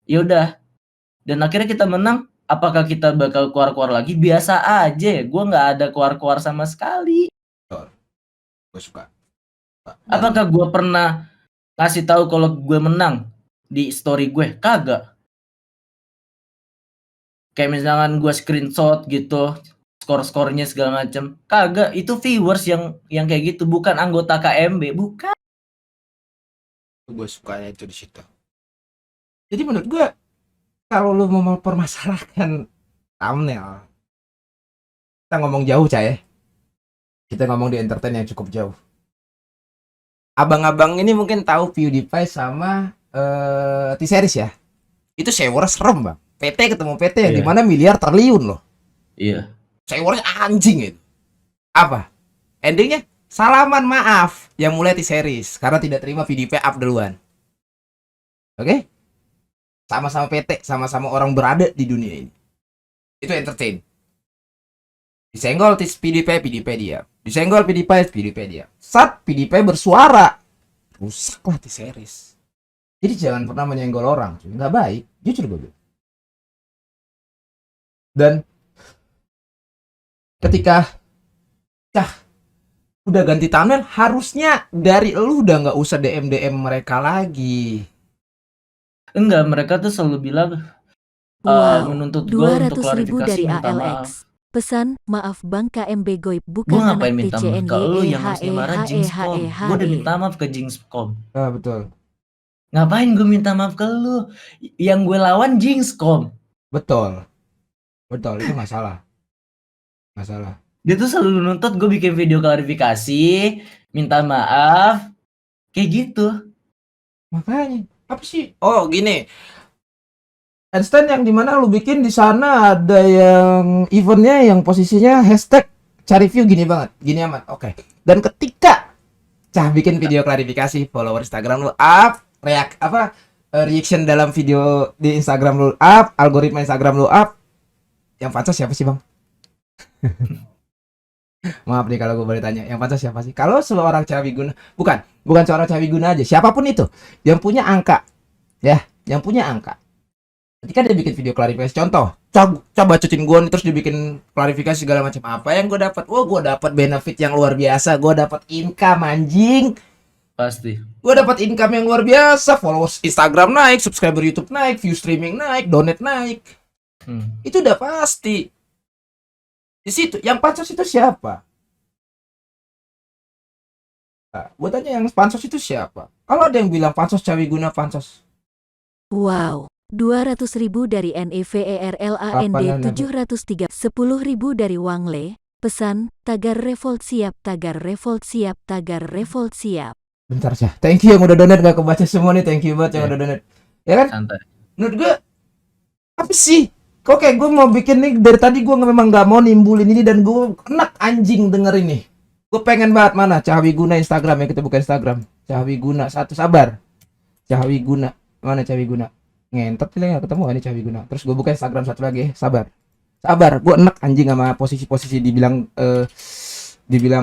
Ya udah. Dan akhirnya kita menang. Apakah kita bakal keluar-keluar lagi? Biasa aja. Gue nggak ada keluar-keluar sama sekali. Gue suka. Apakah gue pernah kasih tahu kalau gue menang di story gue? Kagak. Kayak misalkan gue screenshot gitu, skor-skornya segala macam. Kagak, itu viewers yang kayak gitu, bukan anggota KMB, bukan. Gue sukanya itu di situ. Jadi menurut gue kalau lu mau mempermasalahkan thumbnail, kita ngomong jauh ya. Kita ngomong di entertain yang cukup jauh. Abang-abang ini mungkin tahu PewDiePie sama T-Series ya. Itu sewer serem bang. PT ketemu PT yang Iya. dimana miliar triliun loh. Iya. Sewernya anjing itu. Apa? Endingnya salaman maaf yang mulai T-Series karena tidak terima PewDiePie up duluan. Oke? Sama-sama PT, sama-sama orang berada di dunia ini. Itu entertain. Disenggol PewDiePie dia. Disenggol PewDiePie dia. Saat PewDiePie bersuara, rusaklah T-Series. Jadi jangan pernah menyenggol orang, cuy. Nggak baik. Jujur gue bilang. Dan ketika udah ganti thumbnail, harusnya dari lu udah nggak usah DM mereka lagi. Enggak, mereka tuh selalu bilang Wow, menuntut gue untuk 200.000 klarifikasi, dari minta ALX. maaf. Pesan, maaf Bang KMB Goib Gue bukan ngapain anak minta maaf ke lu yang harusnya marah Jinxcom. Gue udah minta TCNYHEHEHE. maaf ke Jinxcom. Ah betul. Ngapain gue minta maaf ke lu? Yang gue lawan Jinxcom. Betul. Betul, itu nggak salah. Nggak salah. Dia tuh selalu nuntut gue bikin video klarifikasi, minta maaf, kayak gitu. Makanya apa sih? Oh gini, handstand yang dimana lu bikin di sana ada yang eventnya yang posisinya hashtag cari view gini banget, gini amat. Oke. Dan ketika Cah bikin video klarifikasi, follower Instagram lu up, reaction dalam video di Instagram lu up, algoritma Instagram lu up, yang pantas siapa sih bang? Maaf nih kalau gue boleh tanya, yang pantas siapa sih? Kalau seorang Cawiguna, bukan seorang Cawiguna aja, siapapun itu yang punya angka, ya, yang punya angka. Ketika dia bikin video klarifikasi, contoh, coba cuciin gue nih, terus dibikin klarifikasi segala macam, apa yang gue dapat? Wah, gue dapat benefit yang luar biasa, gue dapat income anjing, Pasti. gue dapat income yang luar biasa, followers Instagram naik, subscriber YouTube naik, view streaming naik, donate naik, itu udah pasti. Di situ yang pansos itu siapa? Nah, gue tanya yang pansos itu siapa? Kalau ada yang bilang pansos Cawiguna pansos, Wow, 200.000 dari NEVERLAND 703. 10.000 dari Wangle. Pesan, tagar revolt siap, tagar revolt siap, tagar revolt siap. bentar sih. Thank you yang udah donate, gak kebaca semua nih. Thank you banget yang udah donate. Ya kan? Santai. Menurut gue apa sih? Kok kayak gue mau bikin nih dari tadi, gue memang gak mau nimbulin ini dan gue enak anjing denger ini. Gue pengen banget mana Cawiguna Instagram ya, kita buka Instagram. Cawiguna satu, sabar. Cawiguna mana Cawiguna? Ngentot nih gak ketemu ini Cawiguna. Terus gue buka Instagram satu lagi, sabar. Gue enak anjing sama posisi-posisi dibilang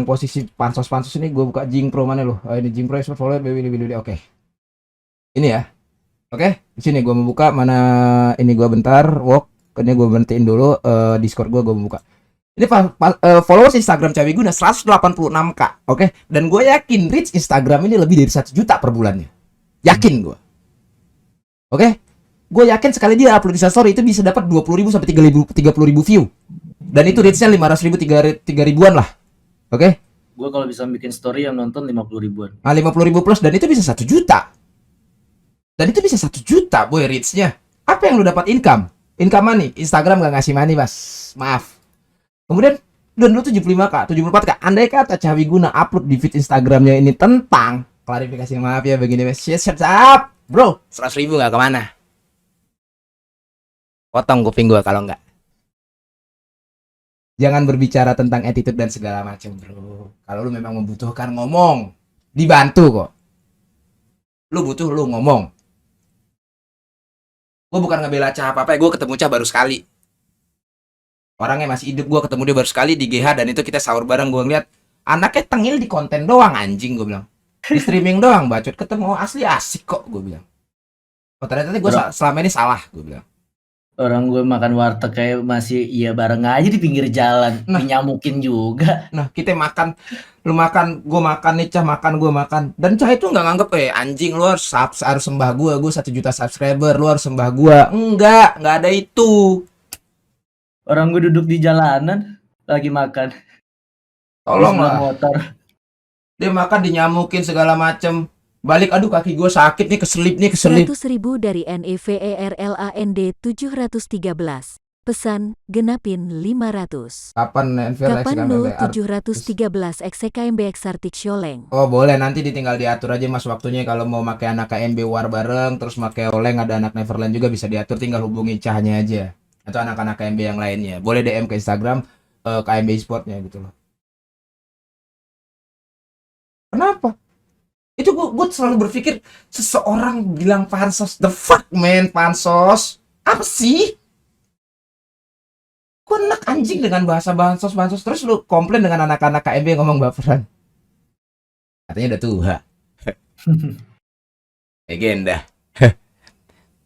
posisi pansos ini. Gue buka Jingpro mana loh? Ini Jingpro expert follower baby. Oke. Ini ya. Oke, di sini gue membuka mana ini, gue bentar walk. Ini gue berhentiin dulu Discord gue buka. Ini followers Instagram Cawiguna 186k, oke? Dan gue yakin reach Instagram ini lebih dari 1 juta per bulannya. Yakin gue. Oke? Gue yakin sekali dia upload di story itu bisa dapat 20.000 sampai 30.000 view. Dan itu reach-nya 500.000 3.000-an lah. Oke? Gue kalau bisa bikin story yang nonton 50 ribuan. Nah, 50.000 plus, dan itu bisa 1 juta. Dan itu bisa 1 juta boy reach-nya. Apa yang lu dapat income? Income money, Instagram gak ngasih money, Mas. Maaf. Kemudian download 75k, 74k. Andai kata Cah Wiguna upload di feed Instagramnya ini tentang klarifikasi, maaf ya begini, siap, bro, 100.000 nggak kemana? Potong kuping gua kalau nggak. Jangan berbicara tentang attitude dan segala macam, bro. Kalau lu memang membutuhkan ngomong, dibantu kok. Lu butuh, lu ngomong. Gue bukan ngebela Cah apa-apa, gue ketemu Cah baru sekali. Orangnya masih hidup, gue ketemu dia baru sekali di GH, dan itu kita sahur bareng. Gue ngeliat anaknya tengil di konten doang, anjing, gue bilang. Di streaming doang, bacot. Ketemu asli asik kok, gue bilang. Oh ternyata gue selama ini salah, gue bilang. Orang gue makan warteg kayak masih iya bareng aja di pinggir jalan, dinyamukin juga. Nah kita makan, lu makan, gue makan nih Cah, makan, gue makan. Dan Cah itu nggak nganggep anjing lu harus sembah gue 1 juta subscriber, lu harus sembah gue. Nggak ada itu. Orang gue duduk di jalanan lagi makan. Tolong lah. Motor. Dia makan dinyamukin segala macem. Balik, aduh kaki gue sakit nih, keselip. 100.000 dari NEVERLAND 713. Pesan, genapin 500. Kapan Kapan lo 713 XKMBX Artik Sholeng? Oh boleh, nanti ditinggal diatur aja mas waktunya. Kalau mau pakai anak KMB War bareng, terus pakai Oleng, ada anak Neverland juga bisa diatur. Tinggal hubungi Cahnya aja, atau anak-anak KMB yang lainnya. Boleh DM ke Instagram KMB Sportnya gitu loh. Kenapa? Itu gue selalu berpikir, seseorang bilang pansos, the fuck man, pansos apa sih? Gue enak anjing dengan bahasa bansos, terus lu komplain dengan anak-anak KMB yang ngomong baperan. Katanya udah tua. Legenda.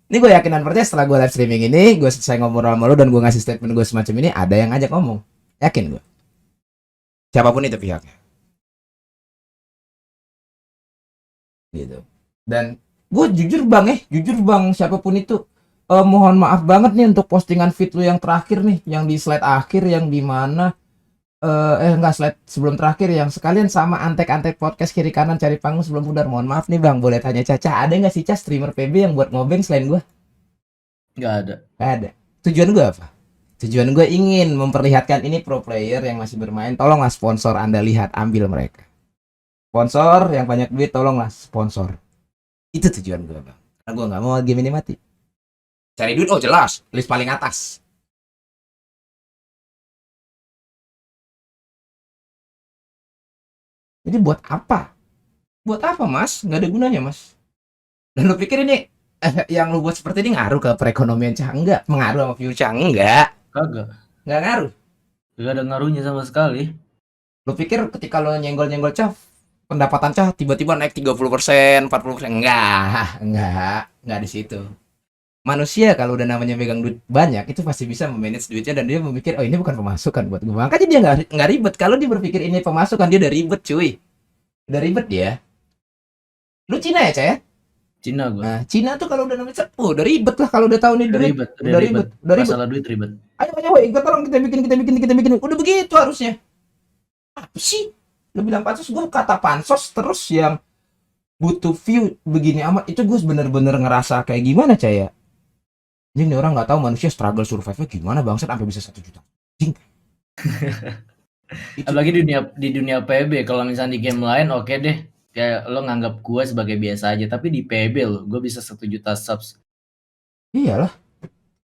Ini gue yakin dan percaya setelah gue live streaming ini, gue selesai ngobrol sama lu dan gue ngasih statement gue semacam ini, ada yang ngajak ngomong. Yakin gue. Siapapun itu pihaknya. Gitu. Dan gue jujur bang, siapapun itu, mohon maaf banget nih untuk postingan feed lu yang terakhir nih, yang di slide akhir, yang di mana enggak, slide sebelum terakhir yang sekalian sama antek-antek podcast kiri kanan cari panggung sebelum pudar. Mohon maaf nih bang, boleh tanya Caca, ada nggak sih Caca streamer PB yang buat ngobeng selain gue? Nggak ada. Nggak ada. Tujuan gue apa? Tujuan gue ingin memperlihatkan ini pro player yang masih bermain. Tolonglah sponsor Anda lihat, ambil mereka. Sponsor yang banyak duit, tolonglah sponsor. Itu tujuan gue bang. Karena gue nggak mau game ini mati. Cari duit, oh jelas, list paling atas. Jadi buat apa? Buat apa mas? Nggak ada gunanya mas. Dan lu pikir ini yang lu buat seperti ini ngaruh ke perekonomian Cah? Enggak. Mengaruh sama view Cah? Enggak. Kagak. Nggak ngaruh. Nggak ada ngaruhnya sama sekali. Lu pikir ketika lu nyenggol-nyenggol Cah, pendapatan Cah tiba-tiba naik 30%, 40%? Enggak di situ. Manusia kalau udah namanya megang duit banyak, itu pasti bisa memanage duitnya, dan dia memikir, oh ini bukan pemasukan buat gue. Makanya dia nggak ribet. Kalau dia berpikir ini pemasukan, dia udah ribet cuy. Udah ribet dia. Lu Cina ya Cah ya? Cina gue. Nah Cina tuh kalau udah namanya udah ribet lah, kalau udah tahu nih duit. Udah ribet. Masalah duit ribet. Ayo woi, tolong kita bikin. Udah begitu harusnya. Apa sih? Lu bilang pansos, gue kata pansos terus yang butuh view begini amat, itu gue bener-bener ngerasa kayak gimana Cah ya? Jadi ini orang nggak tahu manusia struggle survive-nya gimana bangsat sampai bisa 1 juta. Jing. Apalagi di dunia PB, kalau misalnya di game lain oke deh, kayak lo nganggap gue sebagai biasa aja, tapi di PB lo gue bisa 1 juta subs. Iyalah.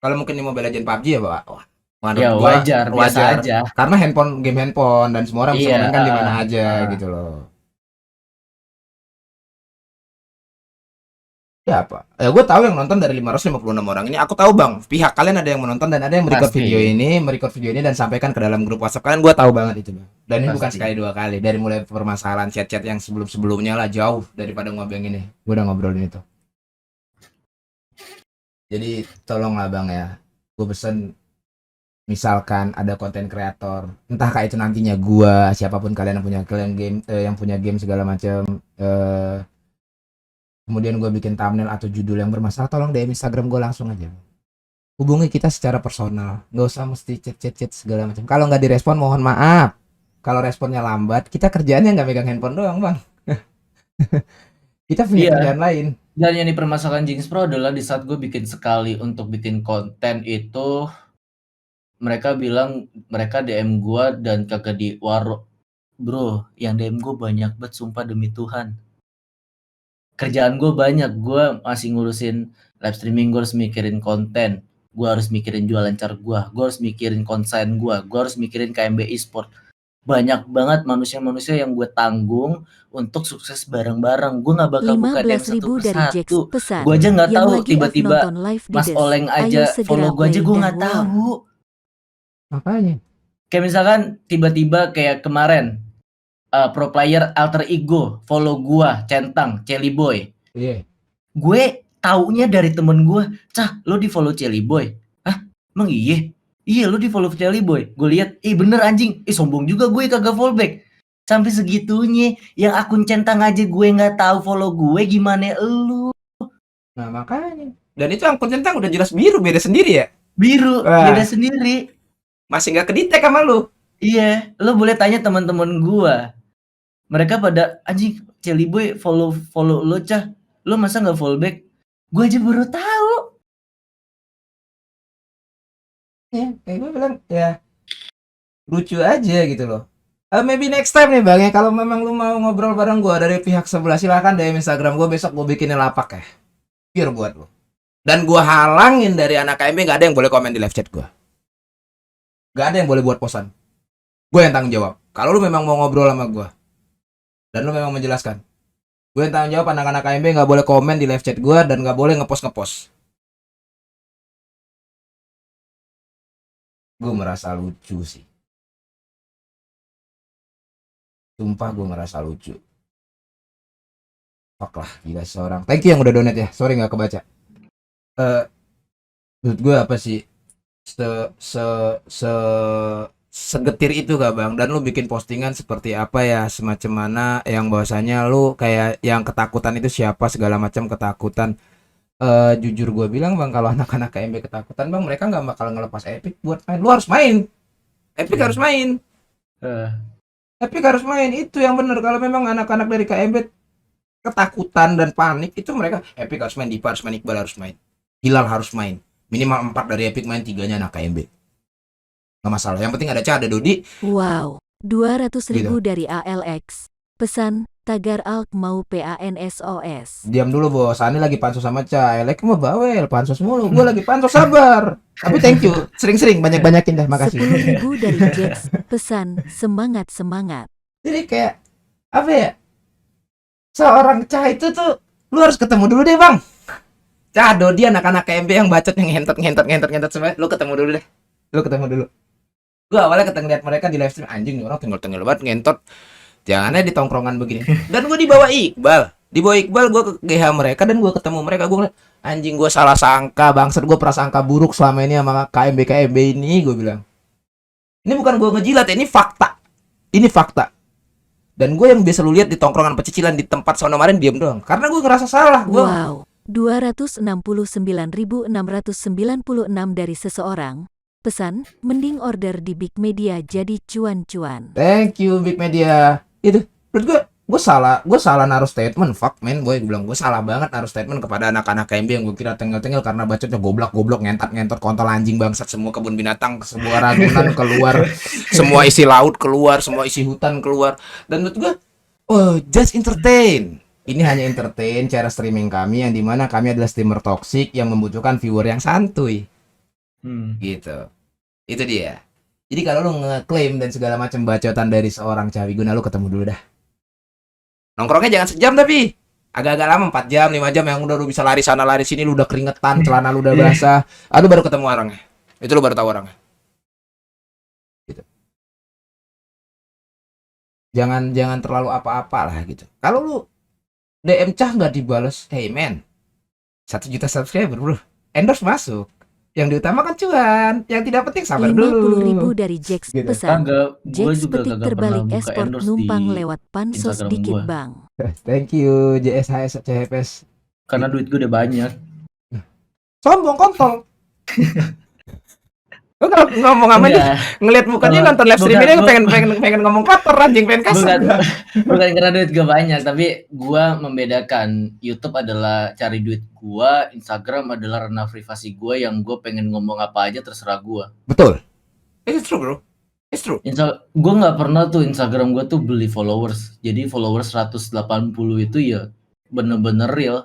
Kalau mungkin di Mobile Legends PUBG ya Pak. Wah, ya wajar aja. Karena game handphone dan semua orang bisa mainkan di mana aja gitu loh. Ya apa? Ya gue tahu yang nonton dari 556 orang ini. Aku tahu bang, pihak kalian ada yang menonton dan ada yang merecord video ini dan sampaikan ke dalam grup WhatsApp kalian. Gue tahu banget itu bang. Dan ini bukan sekali 2 kali. Dari mulai permasalahan chat-chat yang sebelumnya lah, jauh daripada ngobeng ini. Gue udah ngobrolin itu. Jadi tolonglah bang ya. Gue pesen, misalkan ada konten kreator, entahkah itu nantinya gue, siapapun kalian yang punya game segala macam. Kemudian gue bikin thumbnail atau judul yang bermasalah, tolong DM Instagram gue langsung aja. Hubungi kita secara personal, nggak usah mesti chat segala macam. Kalau nggak direspon, mohon maaf. Kalau responnya lambat, kita kerjaannya nggak megang handphone doang bang. Kita punya kerjaan lain. Dan yang dipermasalahkan Jinx Pro adalah di saat gue bikin sekali untuk bikin konten itu mereka bilang mereka DM gua dan kagak di waro. Bro, yang DM gua banyak banget sumpah demi Tuhan. Kerjaan gue banyak, gue masih ngurusin live streaming, gue harus mikirin konten, gue harus mikirin jualan car gue harus mikirin konsen gue harus mikirin KMB e-sport. Banyak banget manusia-manusia yang gue tanggung untuk sukses bareng-bareng. Gue nggak bakal buka DM satu 15.000 dari Jax persatu. pesan. Gue aja nggak Yang tahu, lagi tiba-tiba nonton live di Mas Des. Oleng Ayo aja segera follow gue aja, play gue dan nggak war. tahu. Makanya. Kayak misalkan tiba-tiba kayak kemarin pro player alter ego follow gue, centang, Celi Boy. Iya. Gue taunya dari temen gue, Cah, lo di follow Celi Boy? Hah? Emang iya? Iya, lo di follow Celi Boy. Gue lihat, bener anjing. Sombong juga gue kagak follow back. Sampai segitunya, yang akun centang aja gue nggak tahu follow gue, gimana lu? Nah makanya. Dan itu akun centang udah jelas biru, beda sendiri ya. Biru, Wah. beda sendiri. Masih nggak kedetek sama lu. Iya, lo boleh tanya teman-teman gue. Mereka pada anjing, Celi Boy follow lo, Cah. Lo masa nggak follow back? Gue aja baru tahu. Ya, kayak gue bilang ya lucu aja gitu loh. Maybe next time nih Bang ya, kalau memang lu mau ngobrol bareng gue dari pihak sebelah, silakan DM Instagram gue, besok gue bikinin lapak ya. Biar buat lu. Dan gue halangin dari anak KMB, gak ada yang boleh komen di live chat gue. Gak ada yang boleh buat posan. Gue yang tanggung jawab. Kalau lu memang mau ngobrol sama gue dan lu memang menjelaskan, gue yang tanggung jawab. Anak-anak KMB gak boleh komen di live chat gue dan gak boleh ngepost. Gue merasa lucu sih. Sumpah gue ngerasa lucu. Fuck lah, gila seorang. Thank you yang udah donate ya. Sorry gak kebaca. Menurut gue apa sih? Segetir itu gak Bang? Dan lu bikin postingan seperti apa ya, semacam mana yang bahwasanya lu kayak yang ketakutan itu siapa, segala macam ketakutan. Jujur gue bilang Bang, kalau anak-anak KMB ketakutan Bang, mereka nggak bakal ngelepas Epic buat main. Lu harus main. Epic harus main. Epic harus main, itu yang bener. Kalau memang anak-anak dari KMB ketakutan dan panik, itu mereka Epic harus main, Dipa harus main, Iqbal harus main, Hilal harus main. Minimal 4 dari Epic main, 3-nya anak KMB. Nggak masalah, yang penting ada Ca, ada Dodi. Wow, 200.000 Gitu. dari ALX. Pesan, tagar ALK mau PANSOS. Diam dulu bos, Ani lagi pansos sama Ca. Elek mah bawel, pansos mulu. Gue lagi pansos, sabar. Tapi thank you, sering-sering, banyak-banyakin dah, makasih. 10.000 dari Jax. Pesan, semangat. Jadi kayak apa ya? Seorang Ca itu tuh lu harus ketemu dulu deh Bang. Ca, Dodi, anak-anak KMB yang bacot, yang ngentot semua, lu ketemu dulu deh. Lu ketemu dulu. Gua awalnya lihat mereka di live stream, anjing nih orang tinggal banget ngentot. Jangannya di tongkrongan begini. Dan gue dibawa Iqbal gue ke GH mereka dan gue ketemu mereka, gue ngeliat anjing, gue salah sangka bangsat, gue prasangka buruk selama ini sama KMB ini, gue bilang. Ini bukan gue ngejilat, ini fakta. Dan gue yang biasa lu lihat di tongkrongan pecicilan di tempat sono kemarin diem doang. Karena gue ngerasa salah. Wow, 269.696 dari seseorang. Pesan, mending order di Big Media jadi cuan-cuan. Thank you Big Media. Itu menurut gue salah naruh statement. Fuck man boy, gue bilang gue salah banget naruh statement kepada anak-anak KMB yang gue kira tengil-tengil karena bacotnya goblok, ngentot, kontol, anjing, bangsat, semua kebun binatang, semua ragunan keluar, semua isi laut keluar, semua isi hutan keluar. Dan menurut gue, oh just entertain. Ini hanya entertain cara streaming kami yang dimana kami adalah streamer toxic yang membutuhkan viewer yang santuy. Gitu. Itu dia. Jadi kalau lu ngeklaim dan segala macam bacotan dari seorang Ca Wiguna, lu ketemu dulu dah. Nongkrongnya jangan sejam tapi agak-agak lama, 4 jam, 5 jam, yang udah lu bisa lari sana lari sini, lu udah keringetan, celana lu udah basah. Aduh baru ketemu orangnya. Itu lu baru tahu orangnya. Gitu. Jangan terlalu apa-apa lah gitu. Kalau lu DM Cah nggak dibales, hey man, 1 juta subscriber bro, endorse masuk. Yang diutamakan cuan, yang tidak penting sabar 50.000 dulu. dari Jax. Gitu. Pesan, Gue Jax juga petik kagak terbalik pernah buka esport endorse numpang di lewat pansos Instagram dikit gua. bang. Thank you JSHS CHPS. Karena duit gue udah banyak. Sombong kontol. Gue kalau ngomong sama dia, ngeliat mukanya nonton live stream ini, pengen ngomong kotor anjing, pengen kasar. Bukan karena duit gue banyak, tapi gue membedakan. YouTube adalah cari duit gue, Instagram adalah ranah privasi gue yang gue pengen ngomong apa aja terserah gue. Betul. It's true bro, it's true. Gue nggak pernah tuh Instagram gue tuh beli followers. Jadi followers 180 itu ya bener-bener real.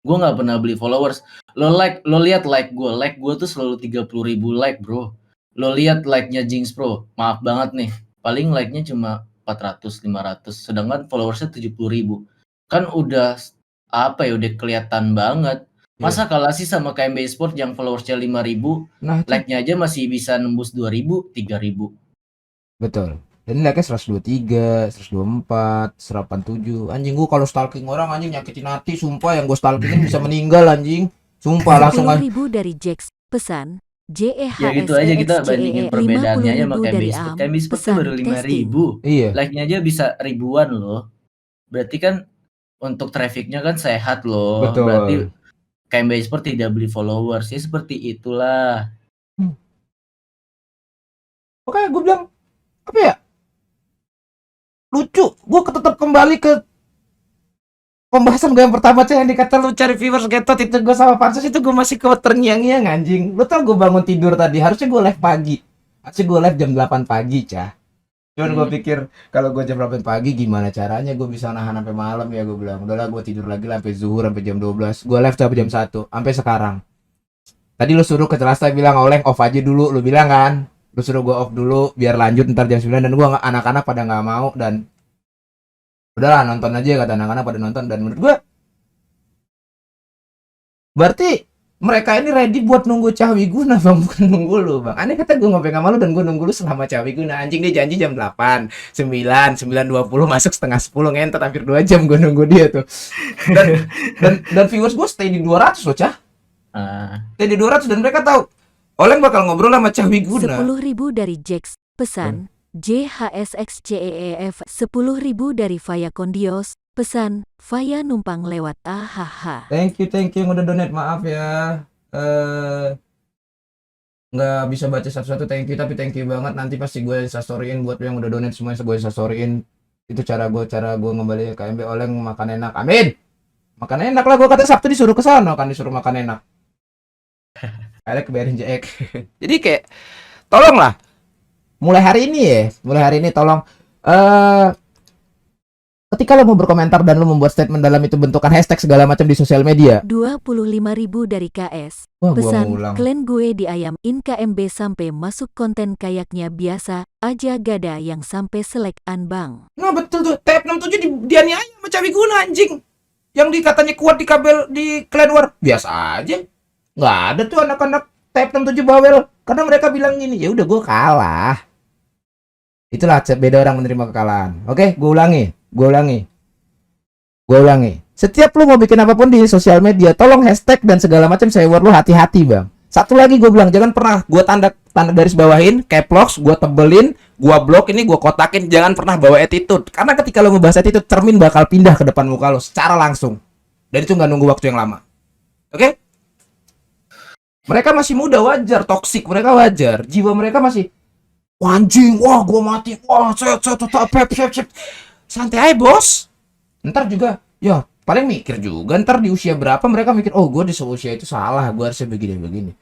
Gue nggak pernah beli followers. Lo lihat like gue tuh selalu 30.000 like bro. Lo lihat like-nya Jinx Pro, maaf banget nih, paling like-nya cuma 400, 500, sedangkan followersnya 70.000. Kan udah apa ya, udah kelihatan banget. Masa kalah sih sama KMB Sport yang followersnya 5.000, Nah itu like-nya aja masih bisa nembus 2.000, 3.000. betul. Dan like-nya 123, 124, 187. Anjing gua kalau stalking orang anjing nyakitin hati, sumpah yang gua stalkingin bisa meninggal anjing. Sumpah langsung 10.000 dari Jax, pesan Ya gitu aja kita bandingin perbedaannya aja sama 50.000 KMB dari Sport. Am, KMB Sport tuh pesan baru testing. 5.000. Iya. Like-nya aja bisa ribuan loh. Berarti kan untuk trafficnya kan sehat loh. Betul. Berarti KMB Sport tidak beli followers. Ya seperti itulah. Oke, gue bilang apa ya? Lucu. Gue tetap kembali ke pembahasan gue yang pertama yang dikata lu cari viewers getot itu gue sama pansus itu gue masih ke terngiang-ngiang anjing. Lu tau gue bangun tidur tadi harusnya gue live pagi. Harusnya gue live jam 8 pagi, Cah. Cuman gue pikir kalau gue jam 8 pagi gimana caranya gue bisa nahan sampai malam ya, gue bilang. Udahlah gue tidur lagi sampai zuhur sampai jam 12. Gue live sampai jam 1 sampai sekarang. Tadi lu suruh ke Celasta bilang Oleng off aja dulu, lu bilang kan. Lu suruh gue off dulu biar lanjut ntar jam 9 dan gue anak-anak pada nggak mau dan udahlah nonton aja kata anak-anak pada nonton dan menurut gue berarti mereka ini ready buat nunggu Cawiguna bang, bukan nunggu lu bang. Aneh kata gue ngobrol sama lu dan gue nunggu lu selama Cawiguna. Anjing dia janji jam 8, 9, 9.20 masuk setengah 10 ngentot hampir 2 jam gue nunggu dia tuh. Dan viewers gue stay di 200 loh Cah. Stay di 200 dan mereka tahu Oleng bakal ngobrol sama Cawiguna. 10.000 dari Jax, pesan JHSXCEEF. 10.000 dari Faya Kondios, pesan Faya numpang lewat ahaha. Thank you yang udah donate, maaf ya nggak bisa baca satu-satu thank you, tapi thank you banget. Nanti pasti gue instastoryin buat yang udah donate semuanya, gue instastoryin. Itu cara gue ngembali ke KMB. Oleng makan enak, amin. Makan enak lah, gue kata Sabtu disuruh ke sana kan, disuruh makan enak. Alek kebayarin Jack. Jadi kayak tolonglah mulai hari ini tolong ketika lo mau berkomentar dan lo membuat statement dalam itu bentukan hashtag segala macam di sosial media. 25.000 dari KS. Wah, gua Pesan ngulang. klan gue diayam-in KMB sampai masuk konten kayaknya biasa aja, gada yang sampai selek-an bang. Nah betul tuh, TF67 dianiaya sama Cawiguna anjing. Yang dikatanya kuat di kabel di Clan War. Biasa aja. Nggak ada tuh anak-anak TF67 bawel. Karena mereka bilang gini, ya udah gue kalah. Itulah beda orang menerima kekalahan. Oke, gue ulangi. Setiap lu mau bikin apapun di sosial media, tolong hashtag dan segala macam keyword lu hati-hati bang. Satu lagi gue bilang, jangan pernah gue tanda garis bawahin, caps gue tebelin, gue blok ini, gue kotakin. Jangan pernah bawa attitude. Karena ketika lu ngebahas attitude, cermin bakal pindah ke depan muka lu secara langsung. Dan itu nggak nunggu waktu yang lama. Oke? Mereka masih muda, wajar. Toksik, mereka wajar. Jiwa mereka masih anjing, wah gue mati, wah saya tetap pep. Santai aja bos. Ntar juga, ya paling mikir juga. Ntar di usia berapa mereka mikir, oh gue di seusia itu salah, gue harusnya begini.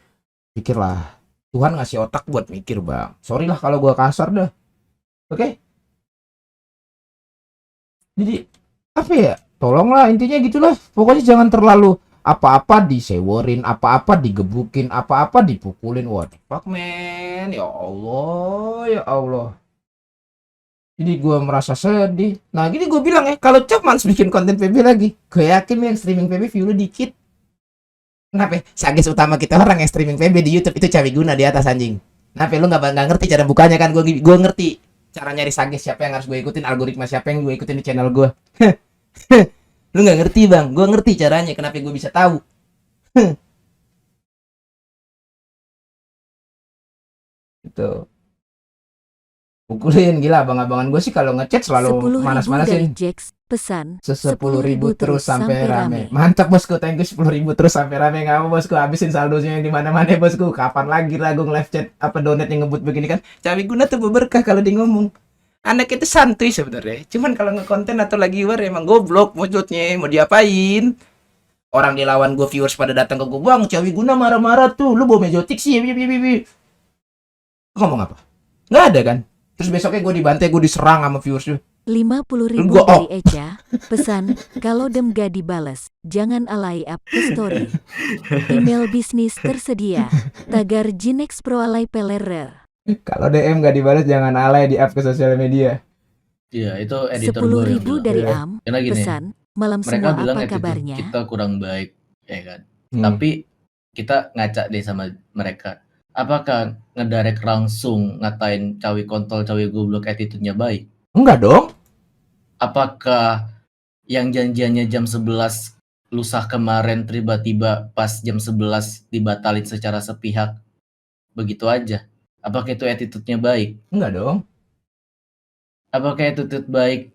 Pikirlah, Tuhan ngasih otak buat mikir bang. Sorry lah kalau gue kasar dah. Oke? Jadi, apa ya? Tolonglah, intinya gitulah. Pokoknya jangan terlalu apa-apa diseworin, apa-apa digebukin, apa-apa dipukulin. What the fuck man, ya Allah. Jadi gue merasa sedih. Nah gini gue bilang ya, kalau Chapmans bikin konten PB lagi, gue yakin yang streaming PB view lu dikit. Kenapa? Sages utama kita orang yang streaming PB di YouTube itu Cawiguna di atas anjing. Kenapa lu nggak ngerti cara bukanya kan? Gue ngerti cara nyari sages, siapa yang harus gue ikutin, algoritma siapa yang gue ikutin di channel gue. Lu nggak ngerti bang, gue ngerti caranya. Kenapa gue bisa tahu? Itu pukulin gila, abang-abangan gue sih kalau ngechat selalu 10.000 manas-manasin. dari Jax, pesan 10.000 terus sampai rame. Mantap bosku, thank you 10.000 terus sampai rame. Nggak mau bosku, habisin saldonya yang di mana-mana bosku. Kapan lagi lah gue nge-live chat apa donate yang ngebut begini kan? Cawiguna tuh berkah kalau dia ngomong. Anak itu santuy sebenarnya. Cuman kalau ngekonten atau lagi war emang goblok maksudnya. Mau diapain? Orang dilawan gue, viewers pada datang ke gue, bang Cawiguna marah-marah tuh. Lu bawa mejotik sih. Ngomong apa? Nggak ada kan. Terus besoknya gue dibantai, gue diserang sama viewers gue. 50.000 Gua- dari Eca. Pesan, kalau dem gak dibales, jangan alay up ke story. Email bisnis tersedia. Tagar Jinex Pro alay pelerer. Kalau DM nggak dibalas jangan alay di up ke sosial media. Iya, itu editor gue yang 10.000 bilang. dari Iya. Am. Karena gini, Pesan, malam mereka semua bilang apa attitude kabarnya? kita kurang baik, ya kan. Hmm. Tapi kita ngaca deh sama mereka. Apakah ngedirect langsung ngatain cawi kontol, cawi goblok attitude-nya baik? Enggak dong. Apakah yang janjiannya jam 11 lusa kemarin tiba-tiba pas jam 11 dibatalin secara sepihak begitu aja? Apakah itu attitude-nya baik? Enggak dong. Apakah attitude baik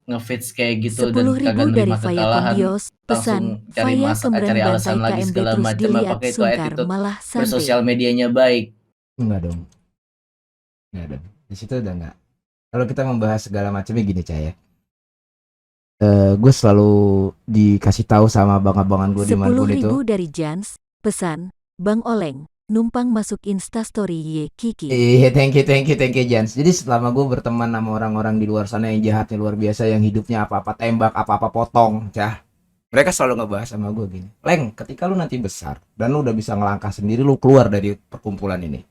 ngefits kayak gitu dan 10.000 kagak dari nerima Faya kekalahan, Kondios. langsung Pesan, cari Faya alasan kemeren bantai lagi KMB segala terus macam? dilihat Apakah itu sungkar attitude malah bersosial santai. medianya baik? Enggak dong. Enggak dong. Di situ udah enggak. Kalau kita membahas segala macamnya gini Cah ya. Gue selalu dikasih tahu sama abang-abangan gue dimanapun itu. 10.000 dari Jans. Pesan, Bang Oleng, numpang masuk Instastory ye Kiki. Iya, thank you Jans. Jadi selama gue berteman sama orang-orang di luar sana yang jahatnya luar biasa, yang hidupnya apa-apa tembak, apa-apa potong, Cah. Mereka selalu ngebahas sama gue gini, Leng, ketika lu nanti besar dan lu udah bisa ngelangkah sendiri, lu keluar dari perkumpulan ini.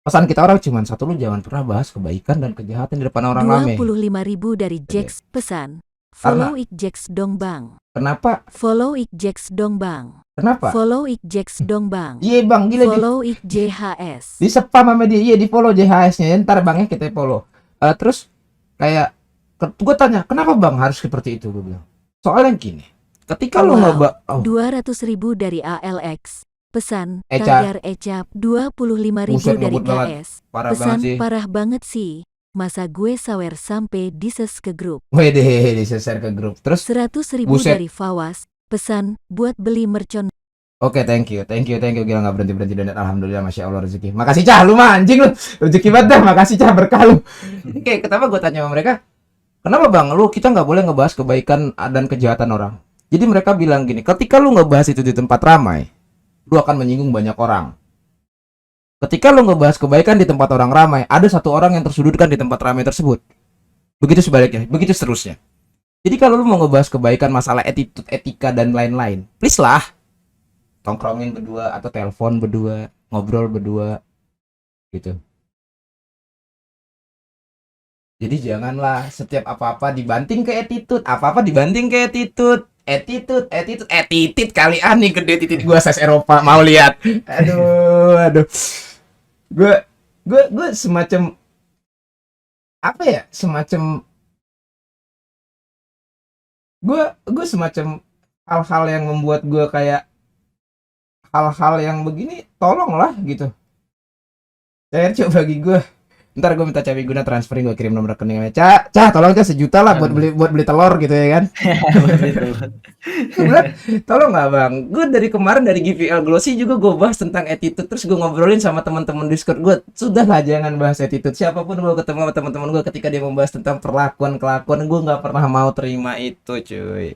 Pesan kita orang cuma satu, lu jangan pernah bahas kebaikan dan kejahatan di depan orang rame. 25.000 dari Jax. Pesan, follow Ik Jax dong bang. Kenapa? Follow Ik Jax dong bang. Kenapa? Follow Ik Jax dong bang. Iya bang, gila Follow Ik JHS. di spam sama dia, iya di follow JHS-nya, ntar bangnya kita follow. Terus kayak gue tanya, kenapa bang harus seperti itu? Gue bilang, soalnya gini, ketika lu nyoba, 200.000 dari ALX. Pesan, Eca. Tagar Ecap. 25.000 Buset, dari ngebut banget. KS. parah Pesan, banget sih. parah banget sih. Masa gue sawer sampai dises ke grup. Wede, di-share ke grup. Terus 100.000 Buset. dari Fawas. Pesan, buat beli mercon. oke, thank you. Gila nggak berhenti dan alhamdulillah, masya Allah rezeki. Makasih Cah, lu mah anjing lu. Rezeki banget dah, makasih Cah, berkah lu. Kayak kenapa gue tanya sama mereka, kenapa bang, lu kita nggak boleh ngebahas kebaikan dan kejahatan orang. Jadi mereka bilang gini, ketika lu ngebahas itu di tempat ramai, lu akan menyinggung banyak orang. Ketika lu ngebahas kebaikan di tempat orang ramai, ada satu orang yang tersudutkan di tempat ramai tersebut. Begitu sebaliknya, begitu seterusnya. Jadi kalau lu mau ngebahas kebaikan, masalah attitude, etika dan lain-lain, please lah, tongkrongin berdua atau telepon berdua, ngobrol berdua, gitu. Jadi janganlah setiap apa-apa dibanting ke attitude, apa-apa dibanting ke attitude. Attitude kali nih gede titik gua size Eropa, mau lihat. Aduh. Gue semacam apa ya? Semacam gue semacam hal-hal yang membuat gue kayak hal-hal yang begini, tolonglah gitu. Saya coba bagi gue. Ntar gue minta Cawi Guna transferin, gue kirim nomor rekeningnya. Cah, tolong Cah 1 juta lah buat beli telur gitu ya kan. Gue bilang, tolong nggak bang, gue dari kemarin dari GVL Glossy juga gue bahas tentang attitude, terus gue ngobrolin sama teman-teman Discord gue, sudahlah jangan bahas attitude. Siapapun gue ketemu sama teman-teman gue, ketika dia membahas tentang kelakuan gue nggak pernah mau terima itu, cuy.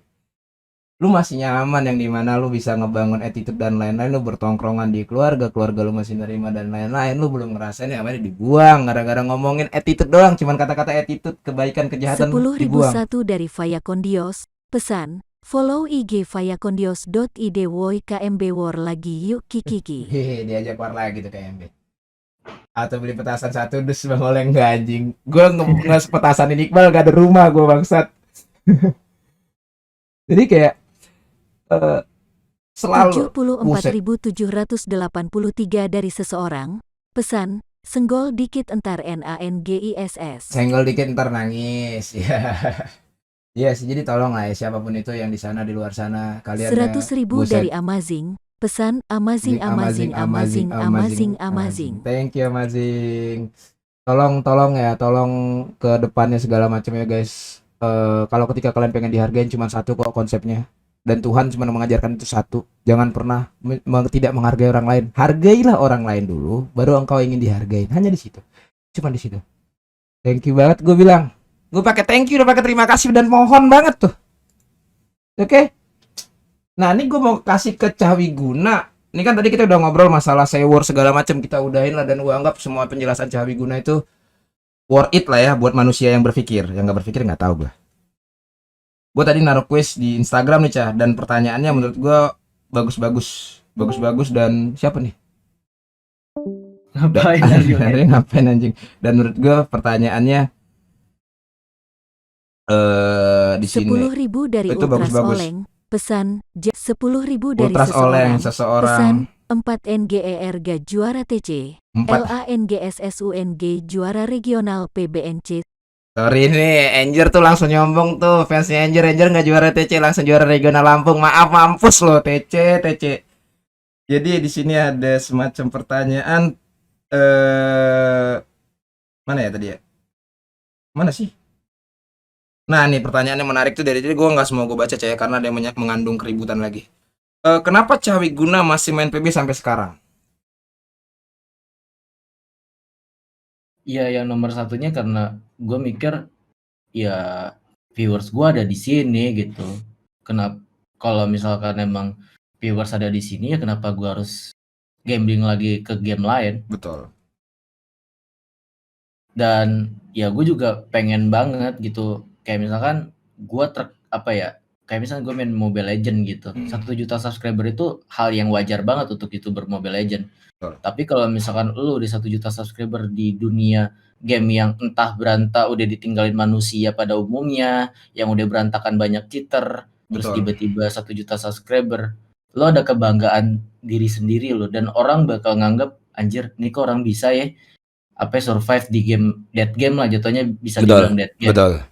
Lu masih nyaman yang dimana lu bisa ngebangun attitude dan lain-lain, lu bertongkrongan di keluarga lu masih nerima dan lain-lain, lu belum ngerasain yang namanya dibuang gara-gara ngomongin attitude doang, cuman kata-kata attitude, kebaikan, kejahatan 10.001 dibuang. dari Faya Kondios. Pesan, follow IG fayakondios.id woi KMB war lagi yuk kikiki. Hehe, diajak war lagi tuh KMB. Atau beli petasan 1 dus bang Oleng, nggak anjing. Gue nge petasan ini Iqbal gak ada rumah gue bangsat. Jadi kayak selalu 74.783 dari seseorang. Pesan, senggol dikit entar NANGISS. senggol dikit ntar nangis. Ya. Iya sih, jadi tolong lah ya siapapun itu yang di sana, di luar sana, kalian 100.000 dari Amazing. Pesan, amazing. Thank you Amazing. Tolong ya, tolong ke depannya segala macam ya guys. Kalau ketika kalian pengen dihargain cuma satu kok konsepnya, dan Tuhan cuma mengajarkan itu satu. Jangan pernah tidak menghargai orang lain. Hargailah orang lain dulu, baru engkau ingin dihargain. Hanya di situ, cuma di situ. Thank you banget, gue bilang. Gue pakai thank you, udah pakai terima kasih dan mohon banget tuh. Oke. Nah ini gue mau kasih ke Cawi Guna. ini kan tadi kita udah ngobrol masalah sewor segala macam, kita udahin lah, dan gua anggap semua penjelasan Cawi Guna itu worth it lah ya buat manusia yang berpikir. Yang nggak berpikir nggak tahu gua. Gua tadi naruh quiz di Instagram nih, Cah, dan pertanyaannya menurut gua bagus-bagus. Bagus-bagus, dan siapa nih? Ngapain Dari ngapain anjing? Dan menurut gua pertanyaannya di sini 10.000 dari itu Ultras bagus-bagus. Oleng. Pesan 10.000 dari Ultras Oleng seseorang. seseorang. Pesan 4 NGERG juara TC. 4. LANGSSUNG juara regional PBNC. Sorry nih, Anjir tuh langsung nyombong tuh, fansnya Anjir nggak juara TC, langsung juara regional Lampung. Maaf, mampus loh TC. Jadi di sini ada semacam pertanyaan, mana ya tadi ya? Mana sih? Nah, nih pertanyaannya menarik tuh, dari jadi gue nggak semua gue baca, Cah, karena dia banyak mengandung keributan lagi. Kenapa Cawi Guna masih main PB sampai sekarang? Iya, yang nomor satunya karena gue mikir ya viewers gue ada di sini gitu. Kenapa kalau misalkan emang viewers ada di sini ya kenapa gue harus gambling lagi ke game lain? Betul. Dan ya gue juga pengen banget gitu, kayak misalkan gue kayak misalkan gue main Mobile Legend gitu, 1 juta subscriber itu hal yang wajar banget untuk YouTuber Mobile Legend. Betul. Tapi kalau misalkan lu di 1 juta subscriber di dunia game yang entah berantah udah ditinggalin manusia pada umumnya, yang udah berantakan banyak cheater, terus Betul. tiba-tiba 1 juta subscriber, lo ada kebanggaan diri sendiri lo, dan orang bakal nganggap anjir nih kok orang bisa ya survive di game dead game lah, jatuhnya bisa dibilang dead game. Betul.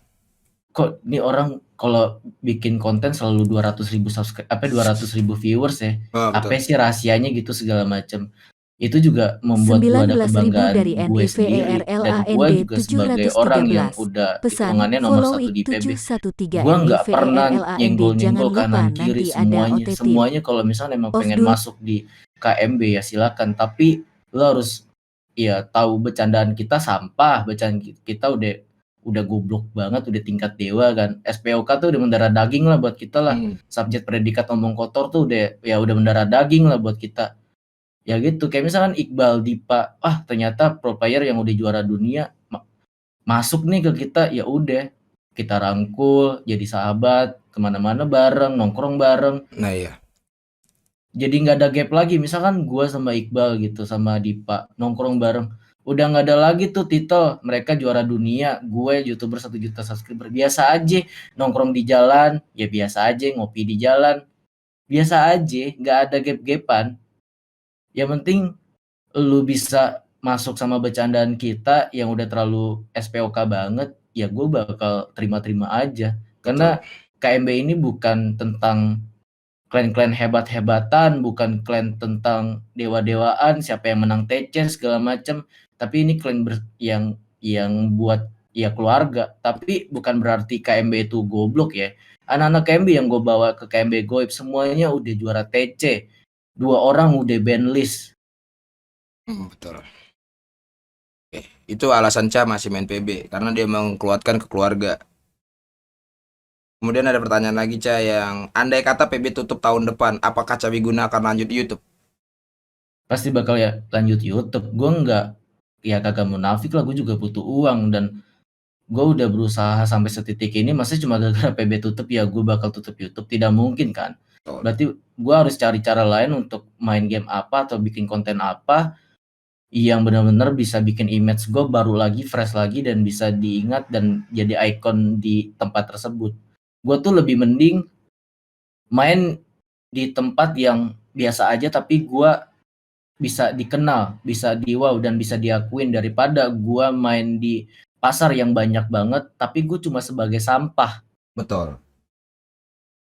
Kok nih orang kalau bikin konten selalu 200.000 viewers ya, apa sih rahasianya gitu segala macam. Itu juga membuat gue ada 19.000 kebanggaan dari gue sendiri, dan gue NIVERLAND juga sebagai orang yang 713. udah Pesan hitungannya nomor follow 1 di PB. 713 Gue nggak pernah NIVERLAND. nyenggol-nyenggol Jangan lupa kanan kiri, nanti ada OTT. semuanya kalau misalnya emang pengen masuk di KMB ya silakan, tapi lo harus ya tahu bercandaan kita sampah, bercandaan kita udah goblok banget, udah tingkat dewa kan. SPOK tuh udah mendarah daging lah buat kita lah. Subjek predikat omong kotor tuh udah mendarah daging lah buat kita. Ya gitu, kayak misalkan Iqbal Dipa, ternyata pro player yang udah juara dunia masuk nih ke kita, ya udah kita rangkul jadi sahabat, kemana-mana bareng, nongkrong bareng. Nah iya. Jadi nggak ada gap lagi, misalkan gue sama Iqbal gitu sama Dipa nongkrong bareng, udah nggak ada lagi tuh titel mereka juara dunia, gue YouTuber 1 juta subscriber, biasa aja nongkrong di jalan, ya biasa aja ngopi di jalan, biasa aja, nggak ada gap-gapan. Yang penting lu bisa masuk sama bercandaan kita yang udah terlalu SPOK banget, ya gue bakal terima-terima aja. Karena KMB ini bukan tentang klan-klan hebat-hebatan, bukan klan tentang dewa-dewaan, siapa yang menang TC segala macam, tapi ini klan yang buat ya keluarga. Tapi bukan berarti KMB itu goblok ya. Anak-anak KMB yang gue bawa ke KMB Goib semuanya udah juara TC. 2 orang udah ban list. Betul. Itu alasan Ca masih main PB karena dia mengeluarkan ke keluarga. Kemudian ada pertanyaan lagi, Ca, yang andai kata PB tutup tahun depan, apakah Cawi Guna akan lanjut YouTube? Pasti bakal ya lanjut YouTube. Gue kagak munafik lah, gue juga butuh uang, dan gue udah berusaha sampai setitik ini, masih cuma gara-gara PB tutup ya gue bakal tutup YouTube? Tidak mungkin kan. Berarti gue harus cari cara lain untuk main game apa atau bikin konten apa yang benar-benar bisa bikin image gue baru lagi, fresh lagi, dan bisa diingat dan jadi ikon di tempat tersebut. Gue tuh lebih mending main di tempat yang biasa aja tapi gue bisa dikenal, bisa di-wow, dan bisa diakuin, daripada gue main di pasar yang banyak banget tapi gue cuma sebagai sampah. Betul.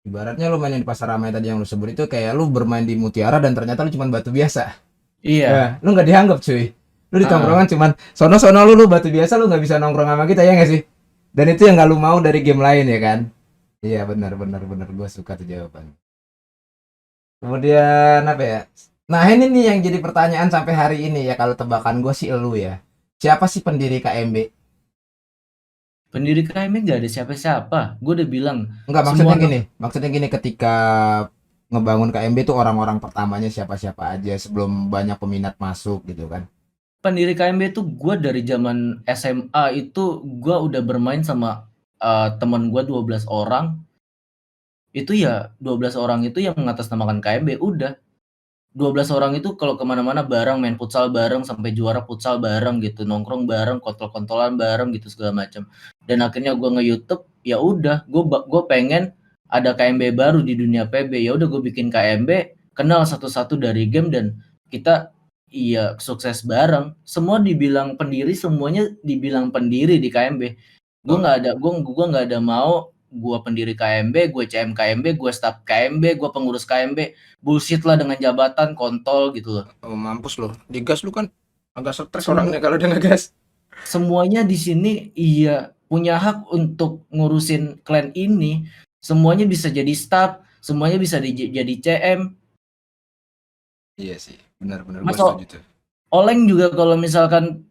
Ibaratnya lu main di pasar ramai tadi yang lu sebut itu kayak lu bermain di Mutiara dan ternyata lu cuma batu biasa. Iya. Ya, lu nggak dianggap cuy. Lu di tongkrongan cuman sono lu batu biasa, lu nggak bisa nongkrong sama kita, ya nggak sih? Dan itu yang nggak lu mau dari game lain, ya kan? Iya, benar, gue suka tuh jawaban. Kemudian apa ya? Nah, ini nih yang jadi pertanyaan sampai hari ini ya, kalau tebakan gue sih elu ya. Siapa sih pendiri KMB? Pendiri KMB nggak ada siapa-siapa. Gue udah bilang. Enggak, maksudnya gini, ketika ngebangun KMB tuh orang-orang pertamanya siapa-siapa aja sebelum banyak peminat masuk gitu kan. Pendiri KMB itu gue dari zaman SMA itu gue udah bermain sama teman gue 12 orang. Itu ya 12 orang itu yang mengatasnamakan KMB. Udah 12 orang itu kalau kemana-mana bareng, main futsal bareng sampai juara futsal bareng gitu, nongkrong bareng, kontol-kontolan bareng gitu segala macam. Dan akhirnya gue nge-YouTube, ya udah gue pengen ada KMB baru di dunia PB. Ya udah gue bikin KMB, kenal satu-satu dari game dan kita iya sukses bareng. Semua dibilang pendiri, semuanya dibilang pendiri di KMB. Gue nggak ada mau gue pendiri KMB, gue CM KMB, gue staff KMB, gue pengurus KMB. Bullshit lah dengan jabatan kontol gitu loh. Oh, mampus loh. Digas lu kan agak stres Semua- orangnya kalau dia ngegas. Semuanya di sini iya punya hak untuk ngurusin klan ini. Semuanya bisa jadi staff, semuanya bisa jadi CM. Iya sih, benar-benar gue Mas setuju tuh. Oleng juga kalau misalkan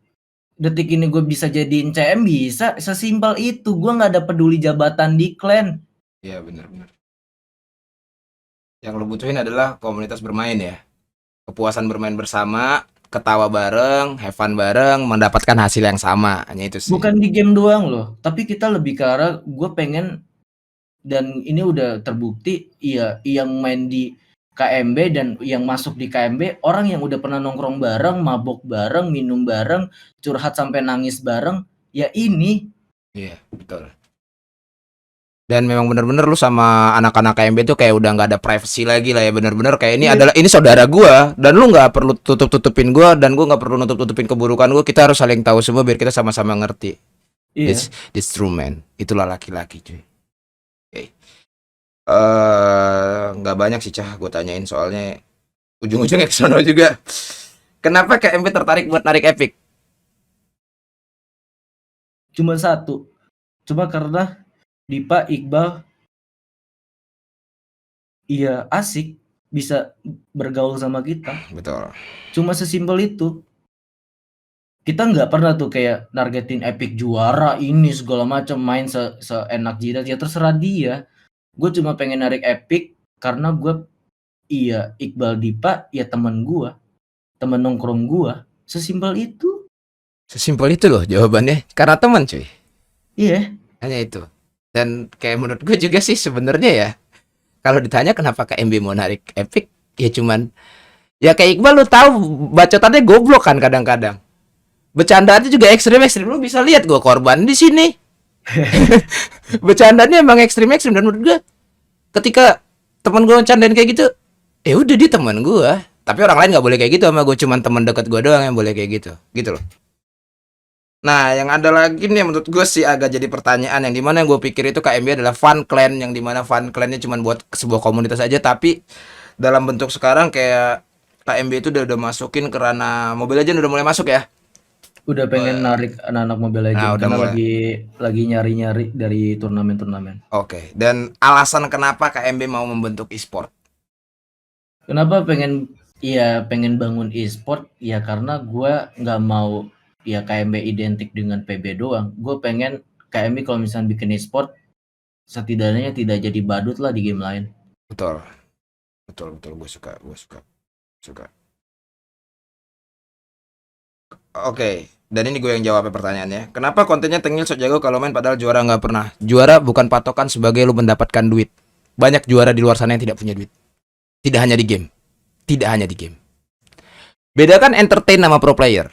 detik ini gue bisa jadiin CM bisa, sesimpel itu. Gue nggak ada peduli jabatan di klan. Iya benar-benar. Yang lo butuhin adalah komunitas bermain ya. Kepuasan bermain bersama, ketawa bareng, have fun bareng, mendapatkan hasil yang sama. Hanya itu sih. Bukan di game doang loh, tapi kita lebih ke arah gue pengen, dan ini udah terbukti, iya yang main di KMB dan yang masuk di KMB orang yang udah pernah nongkrong bareng, mabok bareng, minum bareng, curhat sampai nangis bareng, ya ini. Iya, betul. Dan memang benar-benar lu sama anak-anak KMB tuh kayak udah nggak ada privacy lagi lah ya, benar-benar kayak ini Iya. adalah ini saudara gua dan lu nggak perlu tutup-tutupin gua dan gua nggak perlu nutup-tutupin keburukan gua. Kita harus saling tahu semua biar kita sama-sama ngerti. Iya. It's true man. Itulah laki-laki cuy. Oke. Nggak banyak sih Cah gue tanyain soalnya ujung-ujungnya ke sono juga. Kenapa KMB tertarik buat narik Epic? Cuma satu. Cuma karena Dipa, Iqbal, iya asik bisa bergaul sama kita. Betul. Cuma sesimpel itu. Kita nggak pernah tuh kayak nargetin Epic juara ini segala macam, main seenak jidat, ya terserah dia. Gue cuma pengen narik Epic karena gue iya Iqbal Dipa ya temen gue, temen nongkrong gue, sesimpel itu. Sesimpel itu loh jawabannya. Karena teman cuy. Iya. Hanya itu. Dan kayak menurut gue juga sih sebenarnya ya. Kalau ditanya kenapa KMB mau narik Epic, ya cuman ya kayak Iqbal lu tahu bacotannya goblok kan kadang-kadang. Bercandaannya juga ekstrim-ekstrim. Lu bisa lihat gue korban di sini. Bercandanya emang ekstrim-ekstrim dan menurut gue ketika teman gue bercandain kayak gitu, ya udah dia teman gue. Tapi orang lain nggak boleh kayak gitu sama gue, cuman teman dekat gue doang yang boleh kayak gitu loh. Nah, yang ada lagi nih menurut gue sih agak jadi pertanyaan yang dimana yang gue pikir itu KMB adalah fun clan, yang dimana fun clannya cuma buat sebuah komunitas aja, tapi dalam bentuk sekarang kayak KMB itu udah masukin ke ranah Mobile Legends, udah mulai masuk ya. Udah pengen narik anak-anak Mobile Legends Nah, udah karena mulai. lagi nyari-nyari dari turnamen-turnamen. Oke, dan alasan kenapa KMB mau membentuk e-sport? Kenapa pengen bangun e-sport? Ya karena gue nggak mau ya KMB identik dengan PB doang. Gue pengen KMB kalau misalnya bikin e-sport setidaknya tidak jadi badut lah di game lain. Betul, gue suka. Oke, dan ini gue yang jawab pertanyaannya. Kenapa kontennya Tengil sok jago kalau main padahal juara nggak pernah? Juara bukan patokan sebagai lu mendapatkan duit. Banyak juara di luar sana yang tidak punya duit. Tidak hanya di game. Bedakan entertain sama pro player.